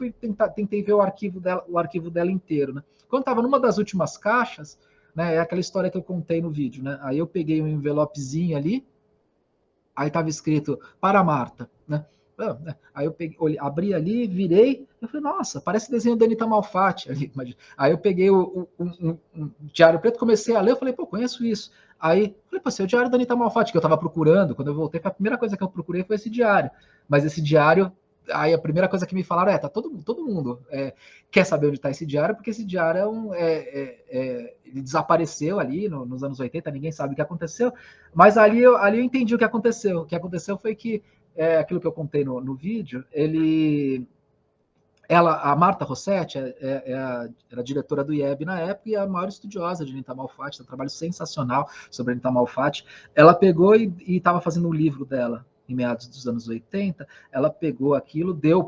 tentei ver o arquivo dela inteiro, né? Quando estava numa das últimas caixas, né, é aquela história que eu contei no vídeo, né? Aí eu peguei um envelopezinho ali, aí estava escrito para Marta, né? Aí eu abri ali, virei, eu falei, nossa, parece desenho da Anitta Malfatti ali. Aí eu peguei um Diário Preto, comecei a ler, eu falei, pô, conheço isso. Aí, falei, pô, esse é o Diário da Anitta Malfatti que eu estava procurando. Quando eu voltei, a primeira coisa que eu procurei foi esse diário. Mas esse diário, aí a primeira coisa que me falaram tá todo mundo quer saber onde está esse diário, porque esse diário ele desapareceu ali nos anos 80, ninguém sabe o que aconteceu. Mas ali eu entendi o que aconteceu. O que aconteceu foi que aquilo que eu contei no vídeo, ele a Marta Rossetti era diretora do IEB na época e a maior estudiosa de Anita Malfatti, um trabalho sensacional sobre Anita Malfatti. Ela pegou e estava fazendo um livro dela em meados dos anos 80, ela pegou aquilo, deu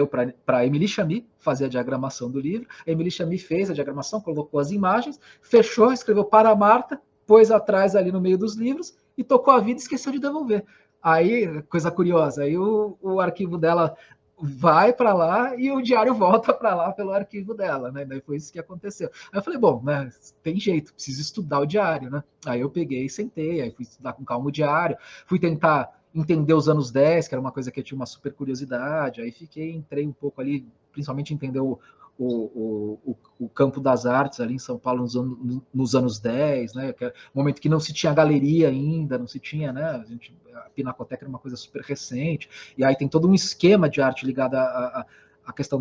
para a Émilie Chamy fazer a diagramação do livro, a Émilie Chamy fez a diagramação, colocou as imagens, fechou, escreveu para a Marta, pôs atrás ali no meio dos livros e tocou a vida e esqueceu de devolver. Aí, coisa curiosa, aí o arquivo dela vai para lá e o diário volta para lá pelo arquivo dela, né? Daí foi isso que aconteceu. Aí eu falei, bom, né, tem jeito, preciso estudar o diário, né? Aí eu peguei e sentei, aí fui estudar com calma o diário, fui tentar entender os anos 10, que era uma coisa que eu tinha uma super curiosidade, aí entrei um pouco ali, principalmente entender o campo das artes ali em São Paulo nos anos 10, né? Que é um momento que não se tinha galeria ainda, não se tinha, né? A Pinacoteca era uma coisa super recente, e aí tem todo um esquema de arte ligado à questão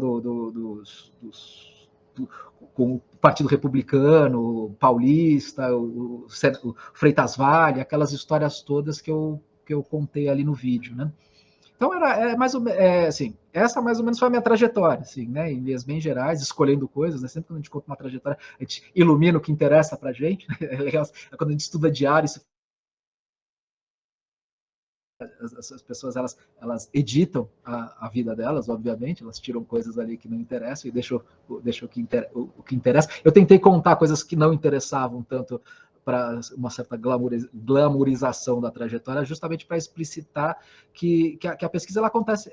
com o Partido Republicano, Paulista, o Freitas Vale, aquelas histórias todas que eu contei ali no vídeo, né? Então, assim, essa mais ou menos foi a minha trajetória, assim, né, em linhas bem gerais, escolhendo coisas, né, sempre quando a gente conta uma trajetória, a gente ilumina o que interessa pra gente, né, é legal, quando a gente estuda diário, as pessoas, elas editam a vida delas, obviamente, elas tiram coisas ali que não interessam e deixam o que interessa. Eu tentei contar coisas que não interessavam tanto para uma certa glamourização da trajetória, justamente para explicitar que a pesquisa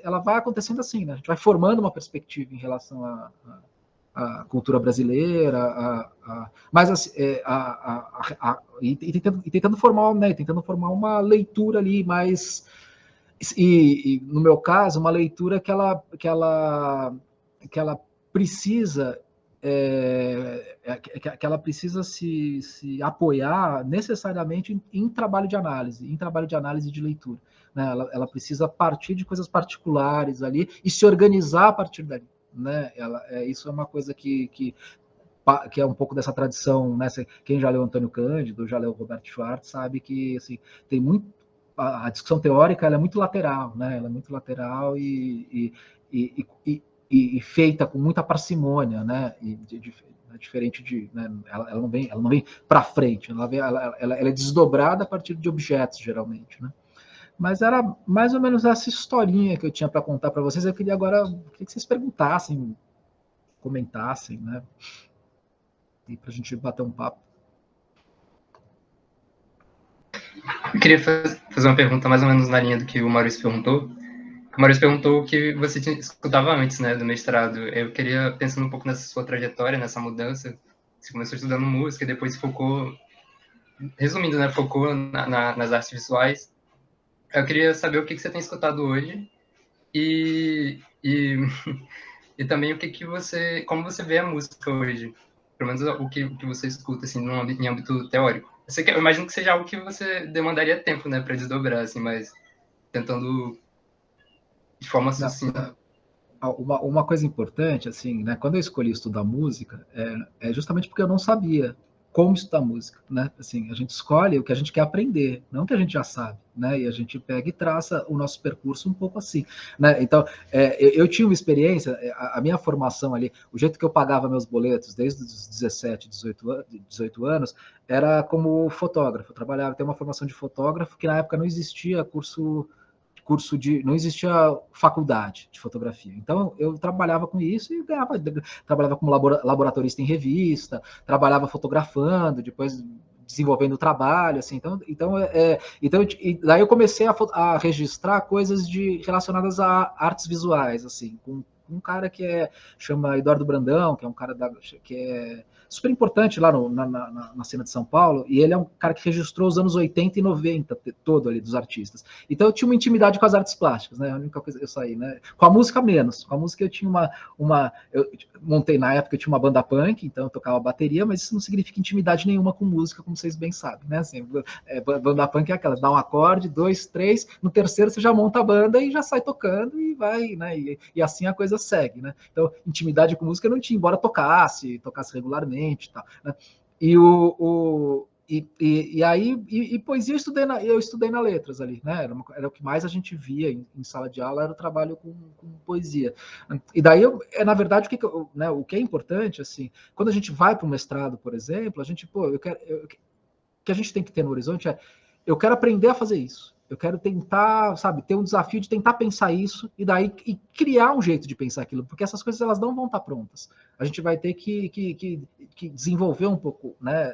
ela vai acontecendo assim, né? A gente vai formando uma perspectiva em relação à cultura brasileira, mas assim, tentando formar, né? Tentando formar uma leitura ali mais, e no meu caso, uma leitura que ela precisa que ela precisa se apoiar necessariamente em trabalho de análise, de leitura. Né? Ela precisa partir de coisas particulares ali e se organizar a partir dali. Né? Isso é uma coisa que é um pouco dessa tradição, né? Quem já leu Antônio Cândido, já leu Roberto Schwartz, sabe que assim, tem muito a discussão teórica, ela é muito lateral, né? Ela é muito lateral e feita com muita parcimônia, né? Diferente de, né? Ela não vem para frente, ela é desdobrada a partir de objetos, geralmente, né? Mas era mais ou menos essa historinha que eu tinha para contar para vocês. Eu queria que vocês perguntassem, comentassem, né? E para a gente bater um papo. Eu queria fazer uma pergunta mais ou menos na linha do que o Maurício perguntou. O Maurício perguntou o que você escutava antes, né, do mestrado. Eu queria, pensando um pouco nessa sua trajetória, nessa mudança, você começou estudando música e depois focou, resumindo, né, focou nas artes visuais. Eu queria saber o que você tem escutado hoje e também como você vê a música hoje, pelo menos o que você escuta, assim, em âmbito teórico. Eu imagino que seja algo que você demandaria tempo, né, para desdobrar, assim, mas tentando de forma sucinta. Uma coisa importante, assim, né, quando eu escolhi estudar música, é justamente porque eu não sabia como estudar música, né? Assim, a gente escolhe o que a gente quer aprender, não o que a gente já sabe, né? E a gente pega e traça o nosso percurso um pouco assim, né? Então, eu tinha uma experiência, a minha formação ali, o jeito que eu pagava meus boletos desde os 17, 18 anos, era como fotógrafo. Eu trabalhava, tem uma formação de fotógrafo que na época não existia não existia faculdade de fotografia. Então, eu trabalhava com isso e trabalhava como laboratorista em revista, trabalhava fotografando, depois desenvolvendo o trabalho, assim. Então, daí eu comecei a registrar coisas relacionadas a artes visuais, assim, com um cara que chama Eduardo Brandão, que é um cara que é super importante lá na cena de São Paulo, e ele é um cara que registrou os anos 80 e 90 todo ali dos artistas. Então eu tinha uma intimidade com as artes plásticas, né? A única coisa eu saí, né? Com a música menos. Com a música eu tinha eu montei na época, eu tinha uma banda punk, então eu tocava bateria, mas isso não significa intimidade nenhuma com música, como vocês bem sabem, né? Assim, banda punk é aquela, dá um acorde, 2, 3, no terceiro você já monta a banda e já sai tocando e vai, né? E assim a coisa segue, né? Então, intimidade com música eu não tinha, embora tocasse regularmente e tal, né? E aí, poesia eu estudei na letras ali, né? Era o que mais a gente via em sala de aula, era o trabalho com poesia. E daí, na verdade, o que é importante, assim, quando a gente vai para o mestrado, por exemplo, a gente, o que a gente tem que ter no horizonte eu quero aprender a fazer isso. Eu quero tentar, sabe, ter um desafio de tentar pensar isso e criar um jeito de pensar aquilo, porque essas coisas elas não vão estar prontas. A gente vai ter que desenvolver um pouco, né,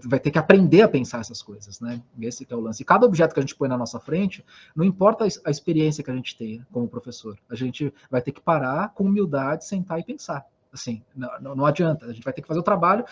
vai ter que aprender a pensar essas coisas, né? Esse que é o lance. E cada objeto que a gente põe na nossa frente, não importa a experiência que a gente tenha como professor, a gente vai ter que parar com humildade, sentar e pensar. Assim, não adianta, a gente vai ter que fazer o trabalho,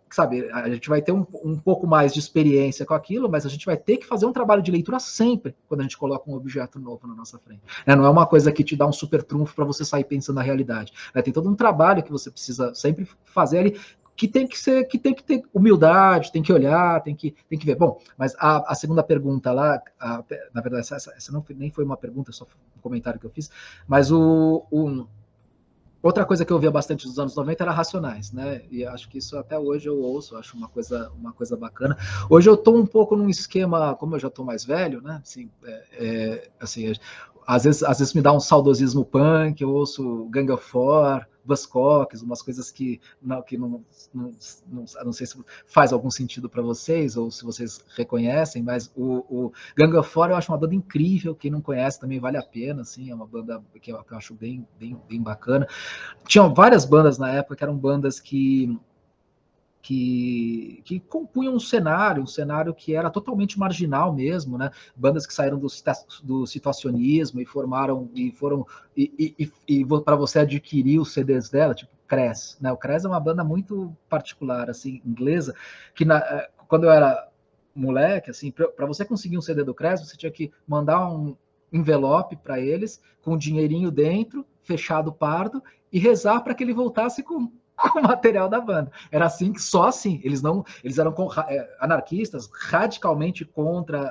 sabe, a gente vai ter um pouco mais de experiência com aquilo, mas a gente vai ter que fazer um trabalho de leitura sempre quando a gente coloca um objeto novo na nossa frente. Não é uma coisa que te dá um super trunfo para você sair pensando na realidade. Tem todo um trabalho que você precisa sempre fazer ali, que tem que ter humildade, tem que olhar, tem que ver. Bom, mas a segunda pergunta lá, na verdade, essa nem foi uma pergunta, só foi um comentário que eu fiz, mas outra coisa que eu ouvia bastante nos anos 90 era Racionais, né? E acho que isso até hoje eu ouço, acho uma coisa bacana. Hoje eu estou um pouco num esquema, como eu já estou mais velho, né? Assim, às vezes me dá um saudosismo punk, eu ouço Gang of Four, Buzzcocks, umas coisas que não sei se faz algum sentido para vocês ou se vocês reconhecem, mas o Gang of Four eu acho uma banda incrível, quem não conhece também vale a pena, assim, é uma banda que eu acho bem bacana. Tinham várias bandas na época que eram bandas que compunham um cenário que era totalmente marginal mesmo, né? Bandas que saíram do situacionismo e foram para você adquirir os CDs dela, tipo Crass, né? O Crass é uma banda muito particular, assim, inglesa, que quando eu era moleque, assim, para você conseguir um CD do Crass, você tinha que mandar um envelope para eles com um dinheirinho dentro, fechado pardo, e rezar para que ele voltasse com o material da banda. Era assim, só assim. Eles eram anarquistas, radicalmente contra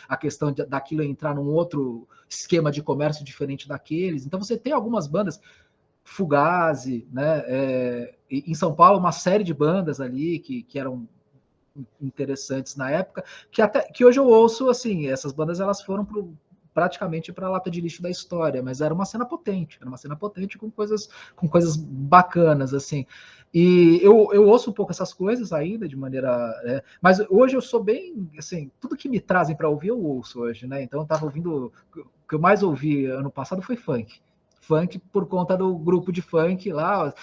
a questão daquilo entrar num outro esquema de comércio diferente daqueles. Então você tem algumas bandas, Fugazi, né? Em São Paulo, uma série de bandas ali que eram interessantes na época, que hoje eu ouço, assim, essas bandas elas foram praticamente para a lata de lixo da história, mas era uma cena potente com coisas bacanas, assim. E eu ouço um pouco essas coisas ainda de maneira, mas hoje eu sou bem, assim, tudo que me trazem para ouvir eu ouço hoje, né? Então eu estava ouvindo, o que eu mais ouvi ano passado foi funk por conta do grupo de funk lá,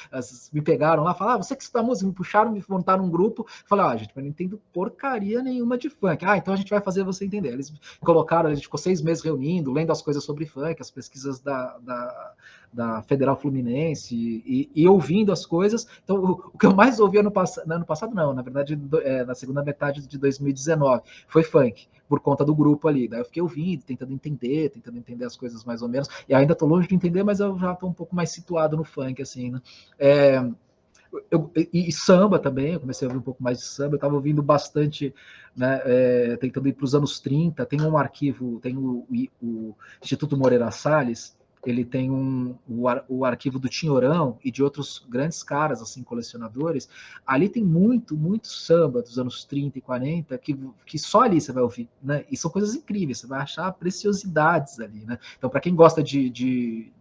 me pegaram lá, falaram, você que está música, me puxaram, me montaram um grupo, falaram, gente, mas não entendo porcaria nenhuma de funk. Então a gente vai fazer você entender. Eles colocaram, a gente ficou 6 meses reunindo, lendo as coisas sobre funk, as pesquisas da Federal Fluminense e ouvindo as coisas. Então, o que eu mais ouvi no ano passado não, na verdade, na segunda metade de 2019, foi funk, por conta do grupo ali. Daí eu fiquei ouvindo, tentando entender as coisas mais ou menos, e ainda estou longe de entender, mas eu já estou um pouco mais situado no funk, assim, né? E samba também, eu comecei a ouvir um pouco mais de samba, eu estava ouvindo bastante, né, tentando ir para os anos 30, tem um arquivo, tem o Instituto Moreira Salles, ele tem o arquivo do Tinhorão e de outros grandes caras, assim, colecionadores. Ali tem muito samba dos anos 30 e 40 que só ali você vai ouvir, né? E são coisas incríveis, você vai achar preciosidades ali, né? Então, para quem gosta de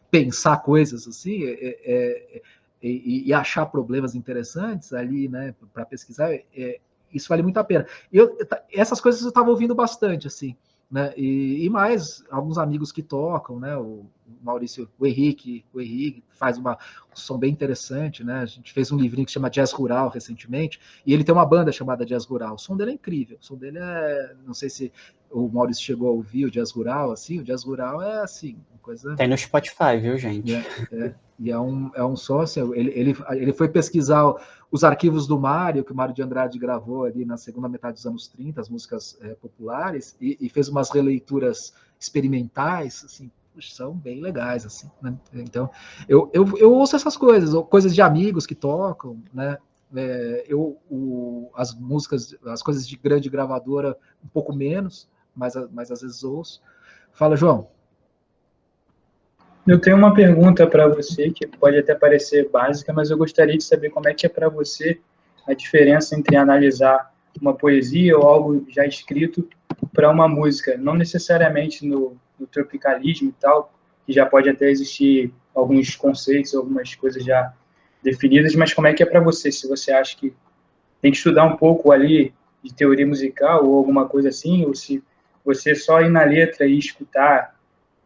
pensar coisas assim, e achar problemas interessantes ali, né, para pesquisar, isso vale muito a pena. Essas coisas eu estava ouvindo bastante, assim, né? E mais alguns amigos que tocam, né? O Maurício, o Henrique faz um som bem interessante, né? A gente fez um livrinho que se chama Jazz Rural recentemente, e ele tem uma banda chamada Jazz Rural. O som dele é incrível. O som dele não sei se o Maurício chegou a ouvir o Jazz Rural, assim. O Jazz Rural é assim, uma coisa. Tem no Spotify, viu, gente? E é um som, assim, ele foi pesquisar os arquivos do Mário, que o Mário de Andrade gravou ali na segunda metade dos anos 30, as músicas populares, e fez umas releituras experimentais, assim, são bem legais, assim, né? Então, eu ouço essas coisas de amigos que tocam, né? As músicas, as coisas de grande gravadora, um pouco menos, mas às vezes ouço. Fala, João. Eu tenho uma pergunta para você que pode até parecer básica, mas eu gostaria de saber como é que é para você a diferença entre analisar uma poesia ou algo já escrito para uma música, não necessariamente no tropicalismo e tal, que já pode até existir alguns conceitos, algumas coisas já definidas, mas como é que é para você, se você acha que tem que estudar um pouco ali de teoria musical ou alguma coisa assim, ou se você só ir na letra e escutar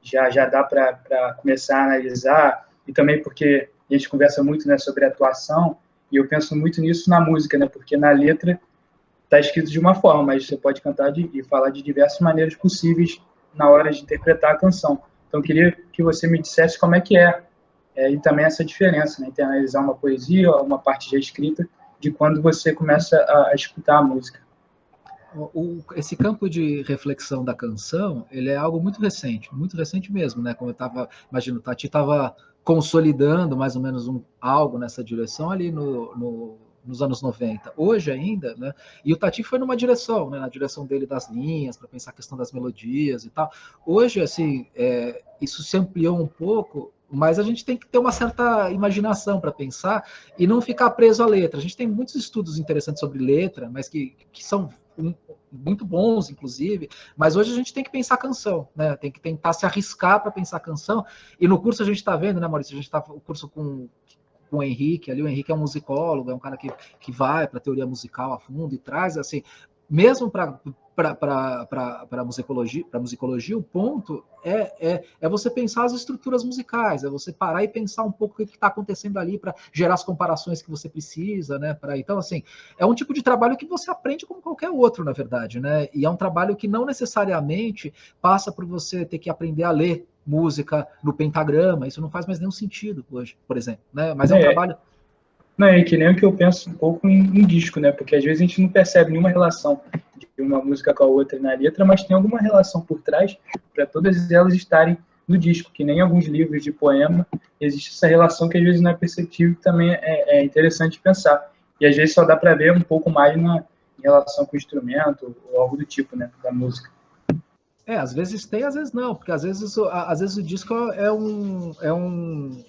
já dá para começar a analisar, e também porque a gente conversa muito, né, sobre atuação, e eu penso muito nisso na música, né, porque na letra está escrito de uma forma, mas você pode cantar e falar de diversas maneiras possíveis na hora de interpretar a canção. Então, eu queria que você me dissesse como é que e também essa diferença, né, entre analisar uma poesia, uma parte já escrita, de quando você começa a escutar a música. Esse campo de reflexão da canção, ele é algo muito recente mesmo, né? Como eu estava, imagino, o Tati estava consolidando mais ou menos algo nessa direção ali nos anos 90. Hoje ainda, né? E o Tati foi numa direção, né? Na direção dele das linhas, para pensar a questão das melodias e tal. Hoje, assim, isso se ampliou um pouco, mas a gente tem que ter uma certa imaginação para pensar e não ficar preso à letra. A gente tem muitos estudos interessantes sobre letra, mas que são muito bons, inclusive, mas hoje a gente tem que pensar canção, né? Tem que tentar se arriscar para pensar canção, e no curso a gente está vendo, né, Maurício? A gente está o curso com o Henrique, ali o Henrique é um musicólogo, é um cara que vai para a teoria musical a fundo e traz, assim, mesmo para musicologia, o ponto é você pensar as estruturas musicais, é você parar e pensar um pouco o que está acontecendo ali para gerar as comparações que você precisa, né? Então, assim, é um tipo de trabalho que você aprende como qualquer outro, na verdade, né? E é um trabalho que não necessariamente passa por você ter que aprender a ler música no pentagrama, isso não faz mais nenhum sentido hoje, por exemplo, né? Mas é um trabalho... Não, é que nem o que eu penso um pouco em disco, né? Porque às vezes a gente não percebe nenhuma relação de uma música com a outra na letra, mas tem alguma relação por trás para todas elas estarem no disco, que nem em alguns livros de poema existe essa relação que às vezes não é perceptível, que também é interessante pensar. E às vezes só dá para ver um pouco mais em relação com o instrumento ou algo do tipo, né, da música. Às vezes tem, às vezes não, porque às vezes o disco é um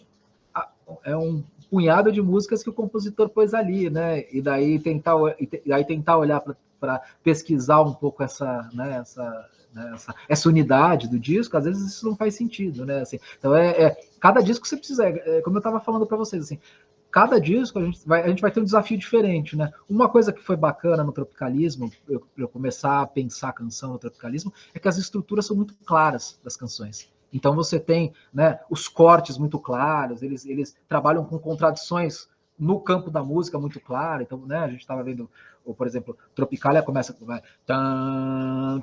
punhado de músicas que o compositor pôs ali, né? E daí tentar olhar para pesquisar um pouco essa unidade do disco, às vezes isso não faz sentido, né? Assim, então cada disco que você precisa, como eu estava falando para vocês, assim, cada disco a gente vai ter um desafio diferente, né? Uma coisa que foi bacana no tropicalismo, eu começar a pensar a canção no tropicalismo, é que as estruturas são muito claras das canções. Então você tem, né, os cortes muito claros, eles trabalham com contradições no campo da música muito claro. Então, né, a gente estava vendo, por exemplo, Tropicália começa com tan,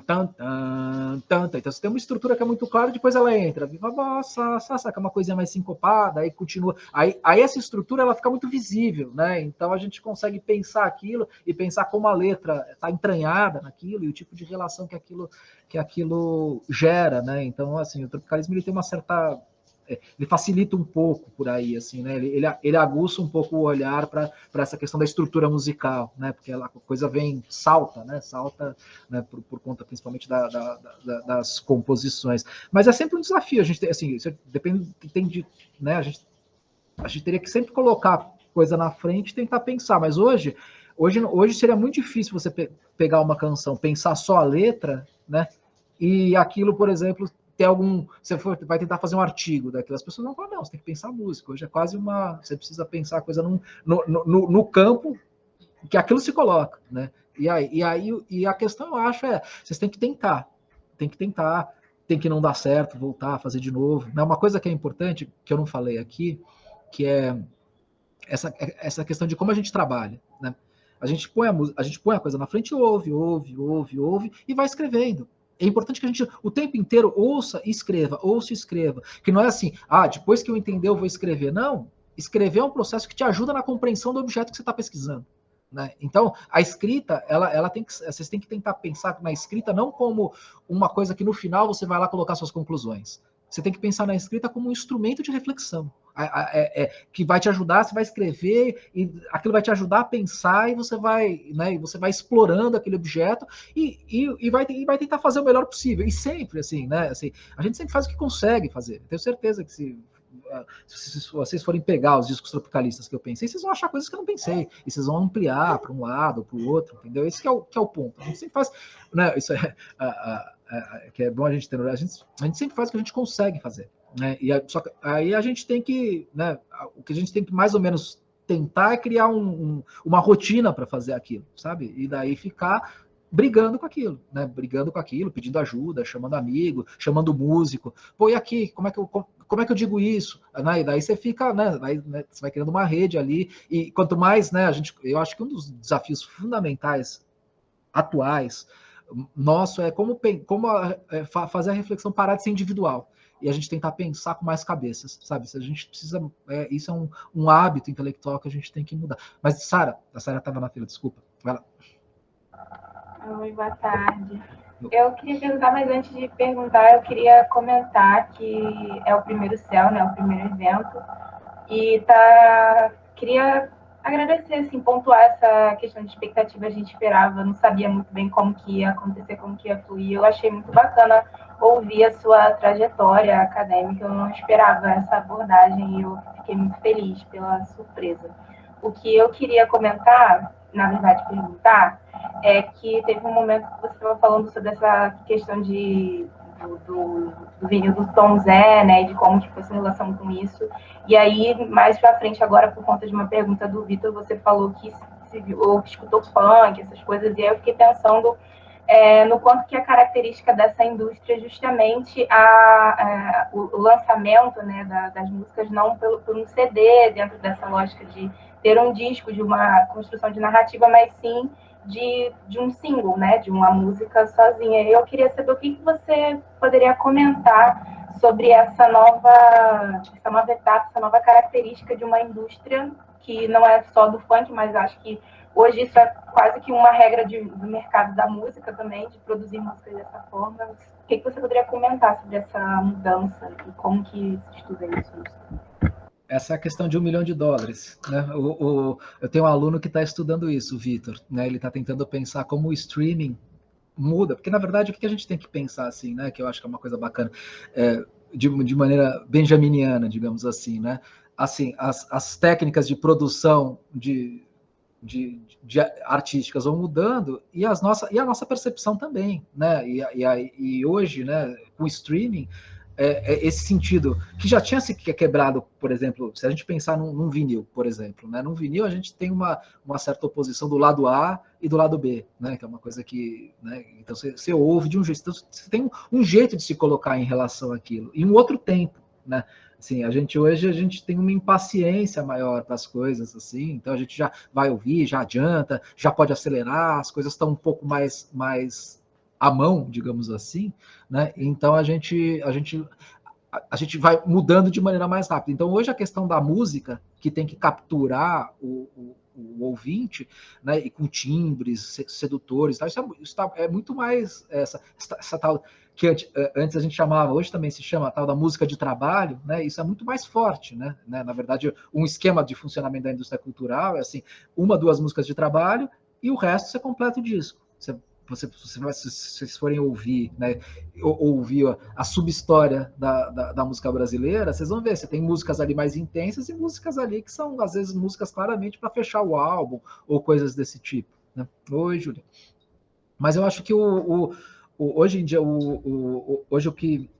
tan, tan, tan, tan. Então você tem uma estrutura que é muito clara, depois ela entra, viva bossa, que é uma coisinha mais sincopada, aí continua. Aí essa estrutura ela fica muito visível, né? Então a gente consegue pensar aquilo e pensar como a letra está entranhada naquilo e o tipo de relação que aquilo gera, né? Então, assim, o tropicalismo ele tem uma certa... ele facilita um pouco por aí, assim, né? Ele aguça um pouco o olhar para essa questão da estrutura musical, né? Porque a coisa salta, né? Por conta principalmente das composições. Mas é sempre um desafio, a gente tem, assim, depende né? A gente teria que sempre colocar coisa na frente e tentar pensar, mas hoje seria muito difícil você pegar uma canção, pensar só a letra, né? E aquilo, por exemplo, ter você vai tentar fazer um artigo daquilo, as pessoas vão falar, não, você tem que pensar a música, hoje é quase você precisa pensar a coisa no campo que aquilo se coloca, né? E a questão, eu acho, vocês têm que tentar, tem que não dar certo, voltar, fazer de novo. Uma coisa que é importante, que eu não falei aqui, que é essa questão de como a gente trabalha, né? A gente põe a coisa na frente, ouve e vai escrevendo. É importante que a gente, o tempo inteiro, ouça e escreva. Que não é assim, depois que eu entender, eu vou escrever. Não, escrever é um processo que te ajuda na compreensão do objeto que você está pesquisando, né? Então, a escrita, vocês têm que tentar pensar na escrita não como uma coisa que no final você vai lá colocar suas conclusões. Você tem que pensar na escrita como um instrumento de reflexão. que vai te ajudar, você vai escrever, e aquilo vai te ajudar a pensar, e você vai, né, explorando aquele objeto, e vai tentar fazer o melhor possível. E sempre, assim, né, assim, a gente sempre faz o que consegue fazer. Tenho certeza que se vocês forem pegar os discos tropicalistas que eu pensei, vocês vão achar coisas que eu não pensei, e vocês vão ampliar para um lado, para o outro, entendeu? Esse que é o ponto. A gente sempre faz, né, isso que é bom a gente ter, a gente sempre faz o que a gente consegue fazer, né? E só que aí a gente tem que, né, o que a gente tem que mais ou menos tentar é criar uma rotina para fazer aquilo, sabe? E daí ficar brigando com aquilo, né? Brigando com aquilo, pedindo ajuda, chamando amigo, chamando músico. Pô, e aqui, como é que eu digo isso? Né? E daí você fica, né? Você vai criando uma rede ali, e quanto mais, né, eu acho que um dos desafios fundamentais atuais nosso é como fazer a reflexão parar de ser individual e a gente tentar pensar com mais cabeças, sabe? Se a gente precisa, isso é um hábito intelectual que a gente tem que mudar. Mas a Sara estava na fila, desculpa. Vai lá. Oi, boa tarde. Eu queria perguntar, mas antes de perguntar, eu queria comentar que é o primeiro CEL, né, o primeiro evento, e queria agradecer, assim, pontuar essa questão de expectativa. A gente esperava, não sabia muito bem como que ia acontecer, como que ia fluir. Eu achei muito bacana ouvir a sua trajetória acadêmica, eu não esperava essa abordagem e eu fiquei muito feliz pela surpresa. O que eu queria comentar, na verdade perguntar, é que teve um momento que você estava falando sobre essa questão do vinil do Tom Zé, né, e de como que foi sua relação com isso. E aí, mais pra frente, agora, por conta de uma pergunta do Vitor, você falou que escutou funk, essas coisas, e aí eu fiquei pensando no quanto que a característica dessa indústria é justamente o lançamento, né, das músicas, não por um CD, dentro dessa lógica de ter um disco, de uma construção de narrativa, mas sim de um single, né, de uma música sozinha. Eu queria saber o que você poderia comentar sobre essa nova etapa, essa nova característica de uma indústria que não é só do funk, mas acho que hoje isso é quase que uma regra do mercado da música também, de produzir música dessa forma. O que você poderia comentar sobre essa mudança e como que se estuda isso? Essa é a questão de $1 milhão, né? Eu tenho um aluno que está estudando isso, o Vitor, né? Ele está tentando pensar como o streaming muda, porque na verdade o que a gente tem que pensar, assim, né? Que eu acho que é uma coisa bacana, de maneira benjaminiana, digamos assim, né? Assim, as técnicas de produção de artísticas vão mudando e a nossa percepção também, né? E hoje, né, com o streaming, esse sentido que já tinha se quebrado, por exemplo, se a gente pensar num vinil, por exemplo, né? Num vinil a gente tem uma certa oposição do lado A e do lado B, né? Que é uma coisa que, né? Então você ouve de um jeito, então, você tem um jeito de se colocar em relação àquilo e um outro tempo, né? Assim, hoje a gente tem uma impaciência maior para as coisas, assim, então a gente já vai ouvir, já adianta, já pode acelerar, as coisas estão um pouco mais à mão, digamos assim, né? Então a gente vai mudando de maneira mais rápida. Então hoje a questão da música, que tem que capturar o ouvinte, né, e com timbres sedutores, tá? Isso é muito mais essa tal que antes a gente chamava, hoje também se chama a tal da música de trabalho, né? Isso é muito mais forte, né? Na verdade, um esquema de funcionamento da indústria cultural é assim, 1, 2 músicas de trabalho e o resto você completa o disco. Se vocês forem ouvir, né, ouvir a subhistória da música brasileira, vocês vão ver, você tem músicas ali mais intensas e músicas ali que são, às vezes, músicas claramente para fechar o álbum, ou coisas desse tipo, né? Oi, Júlia. Mas eu acho que hoje em dia, hoje o que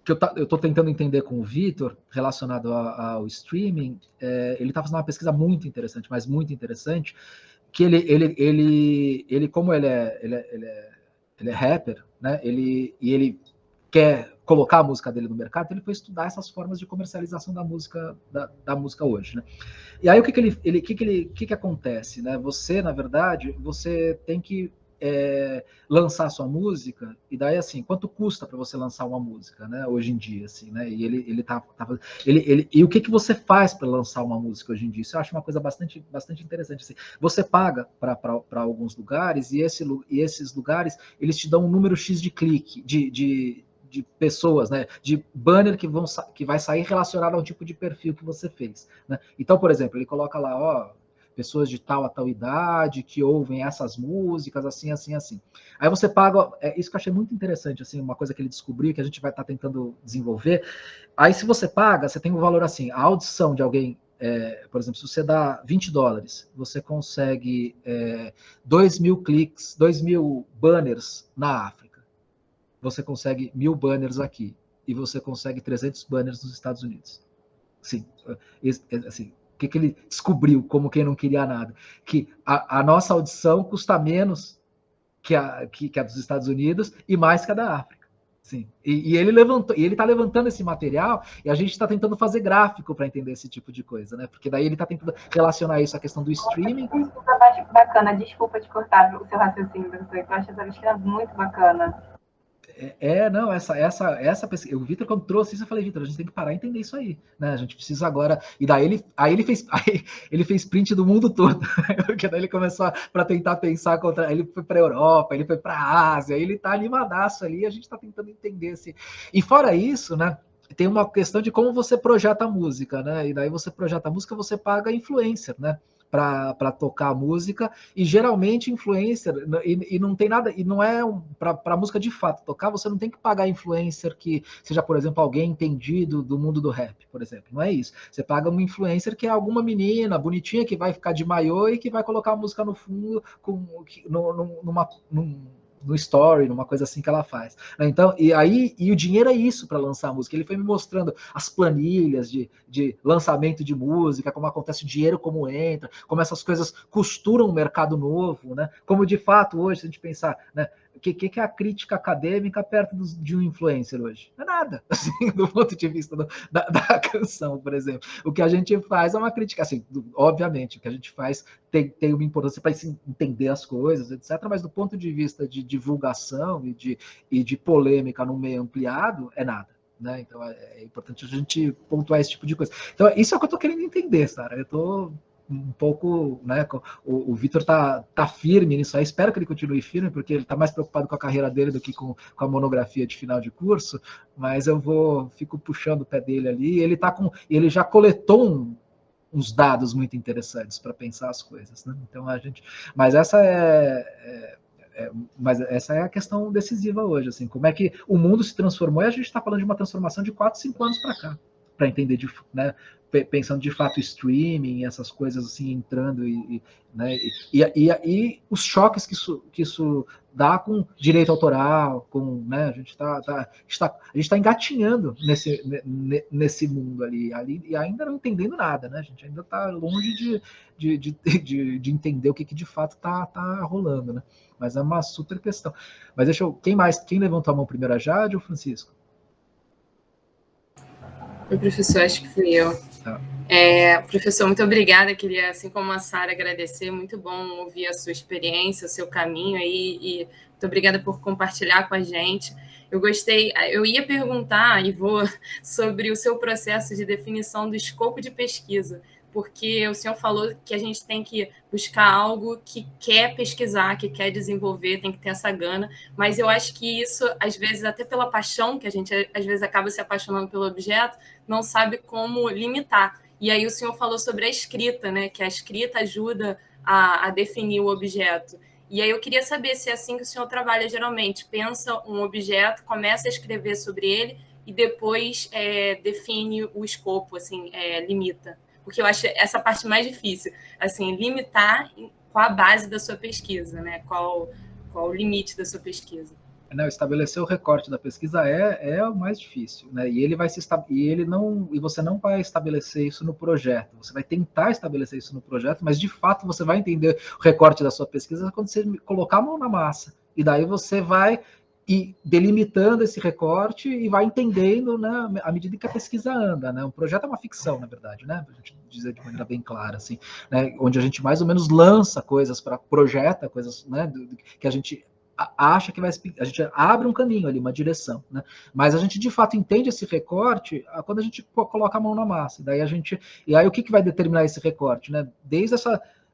eu estou tentando entender com o Vitor, relacionado ao streaming, ele está fazendo uma pesquisa muito interessante, mas muito interessante, que ele como ele é rapper, né? Ele quer colocar a música dele no mercado, então ele foi estudar essas formas de comercialização da música hoje, né? E aí o que acontece, né? Você, na verdade, você tem que lançar sua música, e daí assim, quanto custa para você lançar uma música, né, hoje em dia, assim, né, e e o que você faz para lançar uma música hoje em dia? Isso eu acho uma coisa bastante interessante, assim. Você paga para alguns lugares, e esses lugares, eles te dão um número X de clique, de de pessoas, né? De banner que vai sair relacionado ao tipo de perfil que você fez, né? Então, por exemplo, ele coloca lá, ó, pessoas de tal a tal idade que ouvem essas músicas, assim, assim, assim. Aí você paga, isso que eu achei muito interessante, assim, uma coisa que ele descobriu, que a gente vai estar tentando desenvolver. Aí se você paga, você tem um valor assim, a audição de alguém, por exemplo, se você dá $20, você consegue 2.000 cliques, 2.000 banners na África. Você consegue 1.000 banners aqui. E você consegue 300 banners nos Estados Unidos. Sim, assim, o que ele descobriu, como quem não queria nada? Que a nossa audição custa menos que a dos Estados Unidos e mais que a da África. Sim. E ele está levantando esse material e a gente está tentando fazer gráfico para entender esse tipo de coisa, né? Porque daí ele está tentando relacionar isso à questão do streaming. Isso bacana, desculpa te cortar o seu raciocínio, eu acho essa pesquisa muito bacana. Não, essa pesquisa, o Vitor, quando trouxe isso, eu falei, Vitor, a gente tem que parar e entender isso aí, né? A gente precisa agora. E daí ele fez print do mundo todo, porque daí ele começou para tentar pensar contra. Ele foi para a Europa, ele foi para a Ásia, ele tá animadaço ali, a gente está tentando entender esse. E fora isso, né? Tem uma questão de como você projeta a música, né? E daí você projeta a música, você paga influencer, né? Para tocar a música, e geralmente influencer, e não tem nada, e não é para música de fato tocar, você não tem que pagar influencer que seja, por exemplo, alguém entendido do mundo do rap, por exemplo, não é isso. Você paga uma influencer que é alguma menina bonitinha que vai ficar de maiô e que vai colocar a música no fundo no story, numa coisa assim que ela faz. Então, e o dinheiro é isso para lançar a música. Ele foi me mostrando as planilhas de lançamento de música, como acontece o dinheiro, como entra, como essas coisas costuram um mercado novo, né? Como de fato hoje, se a gente pensar, né? O que é a crítica acadêmica perto de um influencer hoje? Não é nada, assim, do ponto de vista da canção, por exemplo. O que a gente faz é uma crítica, assim, obviamente, o que a gente faz tem uma importância para entender as coisas, etc., mas do ponto de vista de divulgação e de polêmica no meio ampliado, é nada. Né? Então é importante a gente pontuar esse tipo de coisa. Então, isso é o que eu estou querendo entender, Sara. Eu estou um pouco, né? O Vitor tá firme nisso aí, espero que ele continue firme, porque ele está mais preocupado com a carreira dele do que com a monografia de final de curso, mas fico puxando o pé dele ali, ele já coletou uns dados muito interessantes para pensar as coisas, né? Então mas essa é a questão decisiva hoje, assim, como é que o mundo se transformou, e a gente está falando de uma transformação de 4, 5 anos para cá, para entender, né, pensando de fato streaming, essas coisas assim entrando né, e os choques que isso dá com direito autoral, né, a gente está engatinhando nesse mundo ali e ainda não entendendo nada, né? A gente ainda está longe de entender o que de fato está rolando, né? Mas é uma super questão. Mas quem levantou a mão primeiro, a Jade ou o Francisco? O professor, acho que fui eu. Tá. Professor, muito obrigada. Queria, assim como a Sara, agradecer. Muito bom ouvir a sua experiência, o seu caminho aí. E muito obrigada por compartilhar com a gente. Eu gostei. Eu ia perguntar, e vou, sobre o seu processo de definição do escopo de pesquisa, porque o senhor falou que a gente tem que buscar algo que quer pesquisar, que quer desenvolver, tem que ter essa gana, mas eu acho que isso, às vezes, até pela paixão, que a gente, às vezes, acaba se apaixonando pelo objeto, não sabe como limitar. E aí o senhor falou sobre a escrita, né? Que a escrita ajuda a definir o objeto. E aí eu queria saber se é assim que o senhor trabalha geralmente. Pensa um objeto, começa a escrever sobre ele e depois define o escopo, assim, limita. Porque eu acho essa parte mais difícil, assim, limitar qual a base da sua pesquisa, né? Qual o limite da sua pesquisa. Não, estabelecer o recorte da pesquisa é o mais difícil, né? E você não vai estabelecer isso no projeto. Você vai tentar estabelecer isso no projeto, mas de fato você vai entender o recorte da sua pesquisa quando você colocar a mão na massa. E daí você vai delimitando esse recorte e vai entendendo, né, à medida que a pesquisa anda, né? Um projeto é uma ficção, na verdade, né? Pra gente dizer de maneira bem clara, assim, né? Onde a gente mais ou menos lança coisas projeta coisas, né? Que a gente acha que a gente abre um caminho ali, uma direção, né? Mas a gente de fato entende esse recorte quando a gente coloca a mão na massa. E aí o que vai determinar esse recorte, né?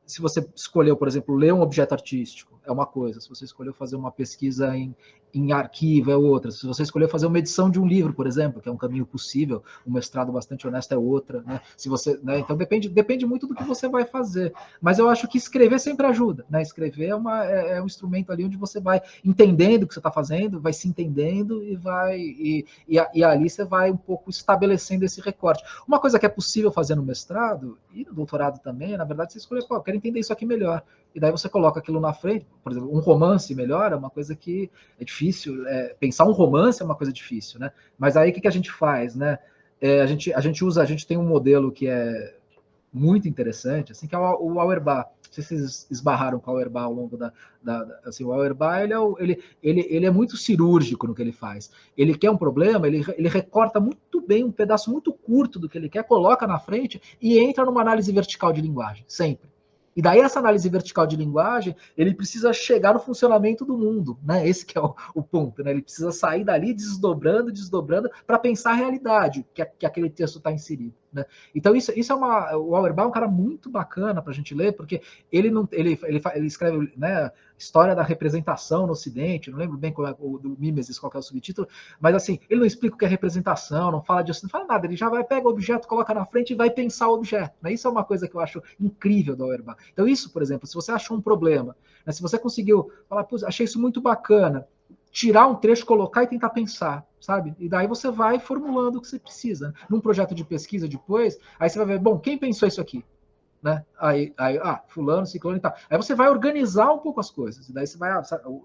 Se você escolheu, por exemplo, ler um objeto artístico, é uma coisa, se você escolheu fazer uma pesquisa em arquivo é outra, se você escolheu fazer uma edição de um livro, por exemplo, que é um caminho possível, um mestrado bastante honesto é outra, né? Se você, né? Então depende muito do que você vai fazer, mas eu acho que escrever sempre ajuda, né? Escrever é um instrumento ali onde você vai entendendo o que você está fazendo, vai se entendendo e ali você vai um pouco estabelecendo esse recorte. Uma coisa que é possível fazer no mestrado e no doutorado também, na verdade, você escolher, eu quero entender isso aqui melhor. E daí você coloca aquilo na frente, por exemplo, um romance melhor é uma coisa que é difícil, pensar um romance é uma coisa difícil, né? Mas aí o que a gente faz, né? A gente tem um modelo que é muito interessante, assim, que é o Auerbach. Não sei se vocês esbarraram com o Auerbach ao longo assim, o Auerbach, ele é muito cirúrgico no que ele faz. Ele quer um problema, ele recorta muito bem um pedaço muito curto do que ele quer, coloca na frente e entra numa análise vertical de linguagem, sempre. E daí essa análise vertical de linguagem, ele precisa chegar no funcionamento do mundo, né? Esse que é o ponto, né? Ele precisa sair dali desdobrando, para pensar a realidade que aquele texto está inserido, né? Então isso é o Auerbach é um cara muito bacana para a gente ler, porque ele escreve, né, história da representação no Ocidente, não lembro bem qual é o do Mimesis, qual é o subtítulo, mas assim, ele não explica o que é representação, não fala disso, não fala nada, ele já vai, pega o objeto, coloca na frente e vai pensar o objeto, né? Isso é uma coisa que eu acho incrível do Auerbach. Então isso, por exemplo, se você achou um problema, né, se você conseguiu falar, achei isso muito bacana, tirar um trecho, colocar e tentar pensar, sabe? E daí você vai formulando o que você precisa. Num projeto de pesquisa depois, aí você vai ver, bom, quem pensou isso aqui? Né? Fulano, ciclano e tal. Aí você vai organizar um pouco as coisas. E daí você vai,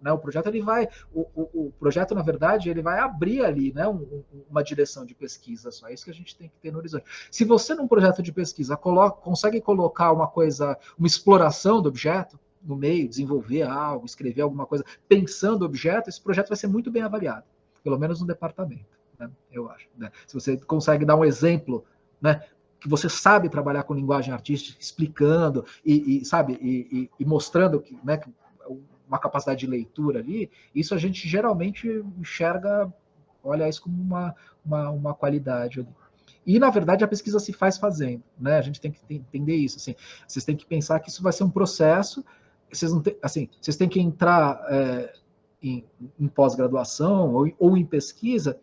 né, o projeto ele vai, o projeto na verdade ele vai abrir ali, né, uma direção de pesquisa. Só é isso que a gente tem que ter no horizonte. Se você num projeto de pesquisa consegue colocar uma exploração do objeto no meio, desenvolver algo, escrever alguma coisa, pensando o objeto, esse projeto vai ser muito bem avaliado, pelo menos no departamento, né, eu acho. Né? Se você consegue dar um exemplo, né, que você sabe trabalhar com linguagem artística, explicando e mostrando que, né, uma capacidade de leitura ali, isso a gente geralmente enxerga, olha isso como uma qualidade ali. E, na verdade, a pesquisa se faz fazendo, né? A gente tem que entender isso. Assim, vocês têm que pensar que isso vai ser um processo, vocês têm que entrar em pós-graduação ou em pesquisa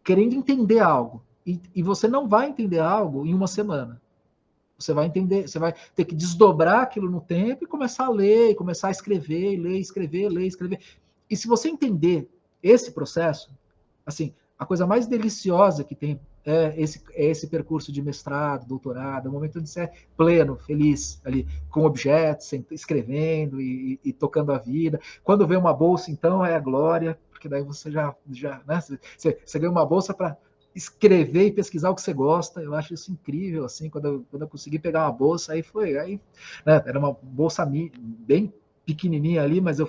querendo entender algo. E você não vai entender algo em uma semana. Você vai ter que desdobrar aquilo no tempo e começar a ler, e começar a escrever, ler, escrever, ler, escrever. E se você entender esse processo, assim, a coisa mais deliciosa que tem é esse percurso de mestrado, doutorado, é o momento onde você é pleno, feliz, ali, com objetos, escrevendo e tocando a vida. Quando vem uma bolsa, então, é a glória, porque daí você já né, você ganha uma bolsa para escrever e pesquisar o que você gosta. Eu acho isso incrível, assim, quando eu consegui pegar uma bolsa, aí né, era uma bolsa bem pequenininha ali, mas eu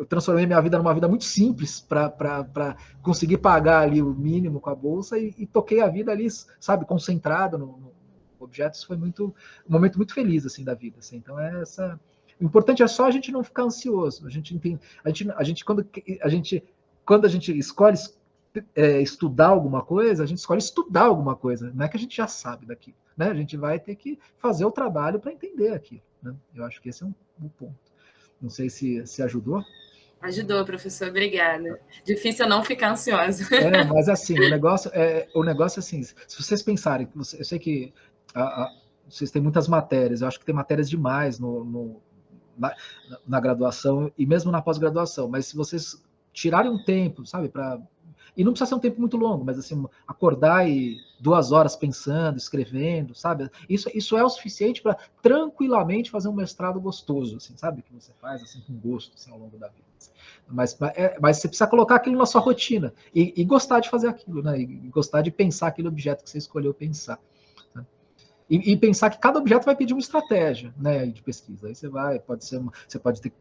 transformei minha vida numa vida muito simples para conseguir pagar ali o mínimo com a bolsa e toquei a vida ali, sabe, concentrado no objeto. Isso foi um momento muito feliz, assim, da vida, assim. Então o importante é só a gente não ficar ansioso. Quando a gente escolhe estudar alguma coisa, a gente escolhe estudar alguma coisa, não é que a gente já sabe daquilo, né? A gente vai ter que fazer o trabalho para entender aquilo, né? Eu acho que esse é um ponto. Não sei se ajudou. Ajudou, professor, obrigada. Difícil não ficar ansiosa. Mas assim, o negócio assim, se vocês pensarem, eu sei que vocês têm muitas matérias, eu acho que tem matérias demais na graduação e mesmo na pós-graduação, mas se vocês tirarem um tempo, sabe, e não precisa ser um tempo muito longo, mas assim, acordar 2 horas pensando, escrevendo, sabe? Isso é o suficiente para tranquilamente fazer um mestrado gostoso, assim, sabe? Que você faz assim com gosto, assim, ao longo da vida. Mas você precisa colocar aquilo na sua rotina e gostar de fazer aquilo, né? E gostar de pensar aquele objeto que você escolheu pensar. Né? E pensar que cada objeto vai pedir uma estratégia, né, de pesquisa. Aí você pode ter,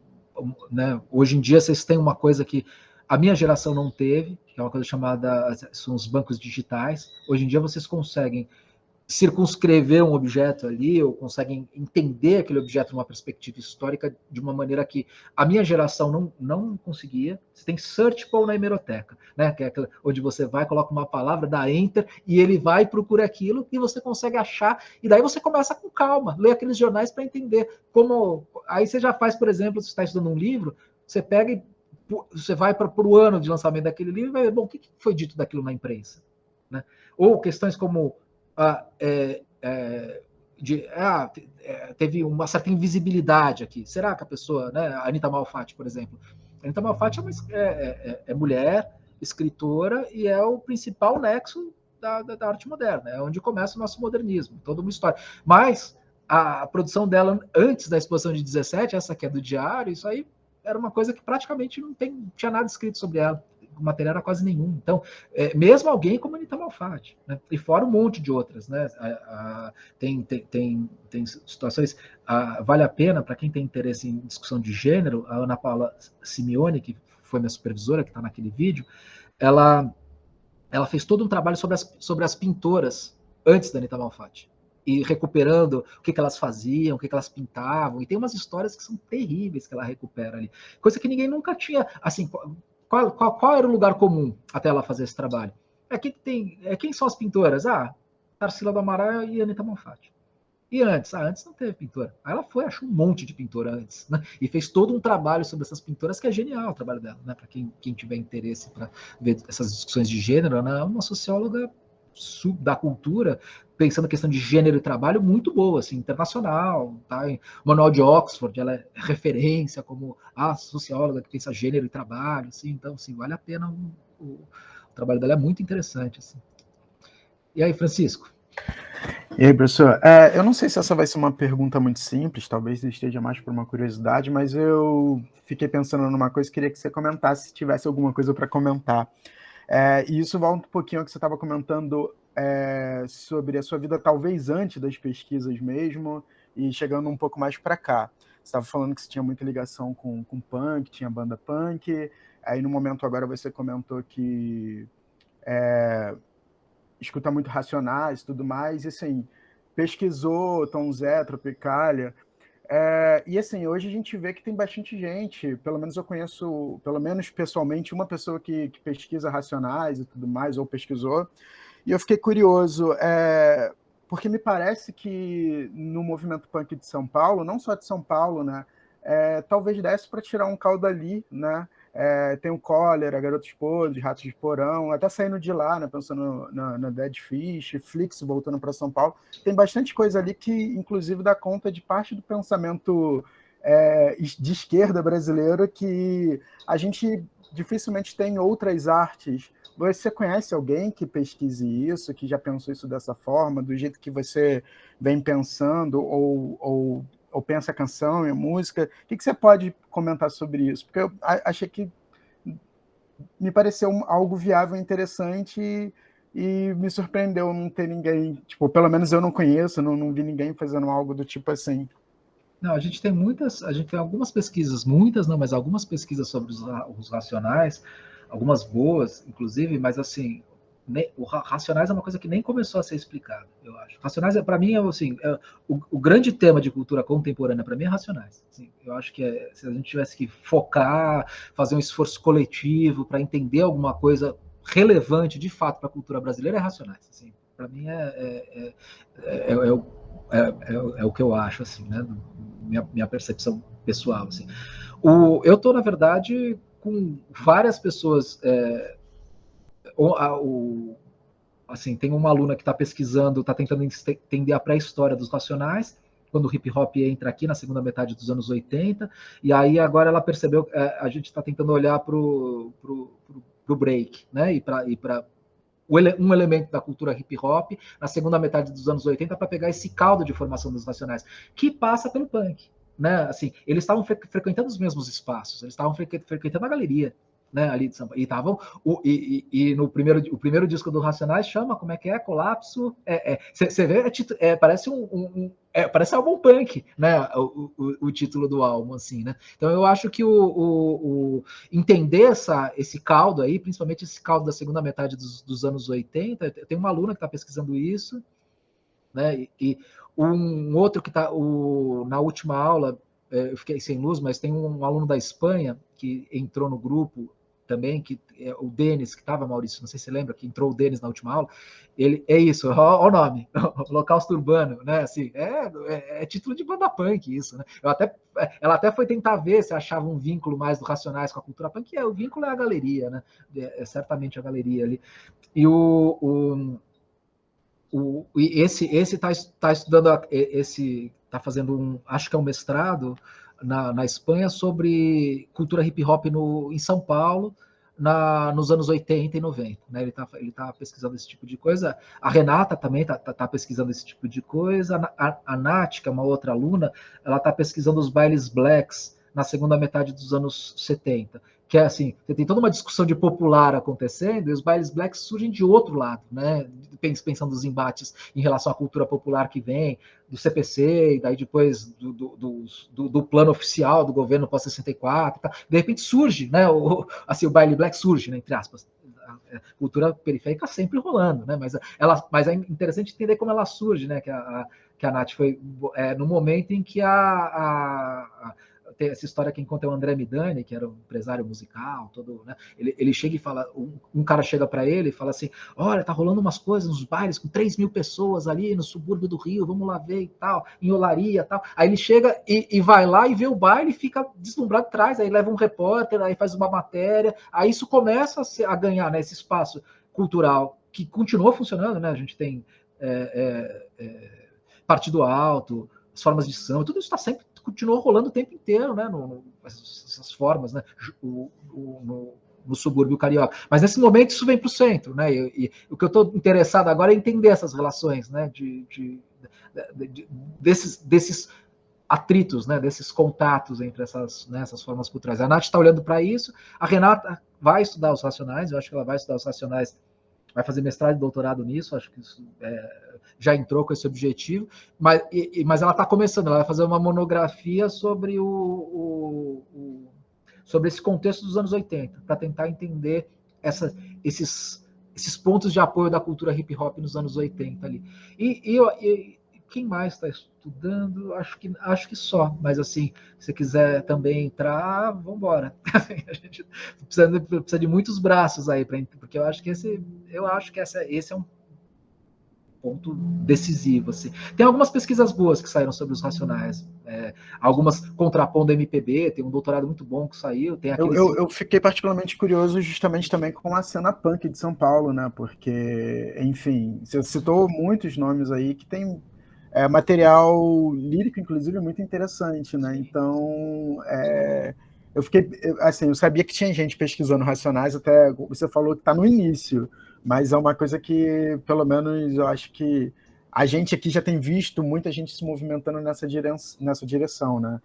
né? Hoje em dia vocês têm uma coisa que a minha geração não teve, que é uma coisa chamada, são os bancos digitais. Hoje em dia vocês conseguem circunscrever um objeto ali, ou conseguem entender aquele objeto numa perspectiva histórica de uma maneira que a minha geração não conseguia. Você tem Searchable na hemeroteca, né? Que é aquela, onde você vai, coloca uma palavra, dá Enter, e ele vai e procura aquilo, e você consegue achar, e daí você começa com calma, ler aqueles jornais para entender como... Aí você já faz, por exemplo, se você está estudando um livro, você pega e você vai para o ano de lançamento daquele livro e vai ver, bom, o que foi dito daquilo na imprensa? Né? Ou questões como... teve uma certa invisibilidade aqui. Será que a pessoa, né, a Anita Malfatti, por exemplo, a Anita Malfatti é mulher, escritora, e é o principal nexo da arte moderna, é onde começa o nosso modernismo, toda uma história. Mas a produção dela antes da exposição de 17, essa que é do diário, isso aí era uma coisa que praticamente não tinha nada escrito sobre ela. O material era quase nenhum. Então, mesmo alguém como Anita Malfatti, né? E fora um monte de outras, né? Tem situações, vale a pena, para quem tem interesse em discussão de gênero, a Ana Paula Simeone, que foi minha supervisora, que está naquele vídeo, ela fez todo um trabalho sobre as pintoras antes da Anita Malfatti, e recuperando o que elas faziam, o que elas pintavam, e tem umas histórias que são terríveis que ela recupera ali, coisa que ninguém nunca tinha, assim... Qual era o lugar comum até ela fazer esse trabalho? Quem são as pintoras? Tarsila do Amaral e Anita Malfatti. E antes? Antes não teve pintora. Aí ela achou um monte de pintora antes, né? E fez todo um trabalho sobre essas pintoras, que é genial o trabalho dela, né? Para quem tiver interesse para ver essas discussões de gênero, ela é uma socióloga da cultura, pensando na questão de gênero e trabalho, muito boa, assim, internacional, tá? Em Manual de Oxford, ela é referência como a socióloga que pensa gênero e trabalho, assim, então, assim, vale a pena, o trabalho dela é muito interessante, assim. E aí, Francisco? E aí, professor, eu não sei se essa vai ser uma pergunta muito simples, talvez esteja mais por uma curiosidade, mas eu fiquei pensando numa coisa, queria que você comentasse, se tivesse alguma coisa para comentar. E isso volta um pouquinho ao que você estava comentando sobre a sua vida, talvez antes das pesquisas mesmo, e chegando um pouco mais para cá. Você estava falando que você tinha muita ligação com punk, tinha banda punk, aí no momento agora você comentou que escuta muito Racionais e tudo mais, e assim, pesquisou Tom Zé, Tropicália, e assim, hoje a gente vê que tem bastante gente, pelo menos eu conheço, pelo menos pessoalmente, uma pessoa que pesquisa Racionais e tudo mais, ou pesquisou, e eu fiquei curioso, porque me parece que no movimento punk de São Paulo, não só de São Paulo, né, talvez desse para tirar um caldo ali, né, tem o Cólera, Garotos Podres, Ratos de Porão, até saindo de lá, né, pensando na Dead Fish, Flix voltando para São Paulo, tem bastante coisa ali que, inclusive, dá conta de parte do pensamento de esquerda brasileira que a gente dificilmente tem em outras artes. Você conhece alguém que pesquise isso, que já pensou isso dessa forma, do jeito que você vem pensando, ou pensa a canção e a música? O que você pode comentar sobre isso? Porque eu achei que me pareceu algo viável e interessante e me surpreendeu não ter ninguém, tipo, pelo menos eu não conheço, não vi ninguém fazendo algo do tipo assim. Não, a gente tem algumas pesquisas, muitas não, mas algumas pesquisas sobre os Racionais, algumas boas, inclusive, mas assim, o Racionais é uma coisa que nem começou a ser explicada, eu acho. Racionais, para mim, assim, o grande tema de cultura contemporânea, para mim, é Racionais. Assim, eu acho que se a gente tivesse que focar, fazer um esforço coletivo para entender alguma coisa relevante, de fato, para a cultura brasileira, é Racionais. Assim, para mim, é o que eu acho, assim, né? Minha percepção pessoal, assim. Eu estou, na verdade, com várias pessoas. Assim, tem uma aluna que está pesquisando, está tentando entender a pré-história dos Racionais, quando o hip hop entra aqui na segunda metade dos anos 80, e aí agora ela percebeu, a gente está tentando olhar para o break, né? E para um elemento da cultura hip hop na segunda metade dos anos 80 para pegar esse caldo de formação dos Racionais, que passa pelo punk, né? Assim, eles estavam frequentando os mesmos espaços, eles estavam frequentando a galeria, né, ali de São Paulo, e estavam no primeiro disco do Racionais chama, como é que é? Colapso, você vê, parece parece álbum punk, né, o título do álbum, assim, né, então eu acho que entender esse caldo aí, principalmente esse caldo da segunda metade dos anos 80, tem uma aluna que está pesquisando isso, né? E um outro que está na última aula, eu fiquei sem luz, mas tem um aluno da Espanha que entrou no grupo também, que é o Denis, que estava, Maurício, não sei se você lembra, que entrou o Denis na última aula, ele é isso, olha o nome, Holocausto Urbano, né? Assim, é título de banda punk isso, né? Ela até foi tentar ver se achava um vínculo mais do Racionais com a cultura punk, o vínculo é a galeria, né? É certamente a galeria ali. E esse está estudando, está fazendo acho que é um mestrado na Espanha sobre cultura hip hop em São Paulo, nos anos 80 e 90. Né? Ele tá pesquisando esse tipo de coisa. A Renata também está pesquisando esse tipo de coisa. A Nath, que é uma outra aluna, ela está pesquisando os bailes blacks na segunda metade dos anos 70. Que é assim, você tem toda uma discussão de popular acontecendo, e os bailes blacks surgem de outro lado, né? Pensando nos embates em relação à cultura popular que vem, do CPC, e daí depois do plano oficial do governo pós-64, tá? De repente surge, né? O baile black surge, né, entre aspas. A cultura periférica sempre rolando, né? Mas é interessante entender como ela surge, né? Que a Nath foi no momento em que tem essa história que conta é o André Midani, que era um empresário musical, todo, né? Ele chega e fala, um cara chega para ele e fala assim, olha, tá rolando umas coisas nos bailes com 3 mil pessoas ali no subúrbio do Rio, vamos lá ver e tal, em Olaria e tal. Aí ele chega e vai lá e vê o baile e fica deslumbrado atrás, aí leva um repórter, aí faz uma matéria, aí isso começa a ganhar, né, esse espaço cultural que continua funcionando, né? A gente tem Partido Alto, as formas de samba, tudo isso está sempre continuou rolando o tempo inteiro, né? Essas formas, né? No subúrbio carioca. Mas nesse momento isso vem para o centro, né? E o que eu estou interessado agora é entender essas relações, né? Desses atritos, né? Desses contatos entre essas formas culturais. A Nath está olhando para isso. A Renata vai estudar os Racionais. Eu acho que ela vai estudar os Racionais. Vai fazer mestrado e doutorado nisso, acho que isso já entrou com esse objetivo, mas ela está começando, ela vai fazer uma monografia sobre sobre esse contexto dos anos 80, para tentar entender esses pontos de apoio da cultura hip hop nos anos 80 ali. E quem mais está estudando? Acho que só, mas assim, se quiser também entrar, vamos embora. A gente precisa de muitos braços aí, porque eu acho que esse é um ponto decisivo. Assim. Tem algumas pesquisas boas que saíram sobre os Racionais, algumas contrapondo a MPB, tem um doutorado muito bom que saiu. Tem eu fiquei particularmente curioso justamente também com a cena punk de São Paulo, né? Porque, enfim, você citou muitos nomes aí que tem material lírico, inclusive, muito interessante, né? Então, eu fiquei, assim, eu sabia que tinha gente pesquisando Racionais, até você falou que está no início, mas é uma coisa que, pelo menos, eu acho que a gente aqui já tem visto muita gente se movimentando nessa direção, né?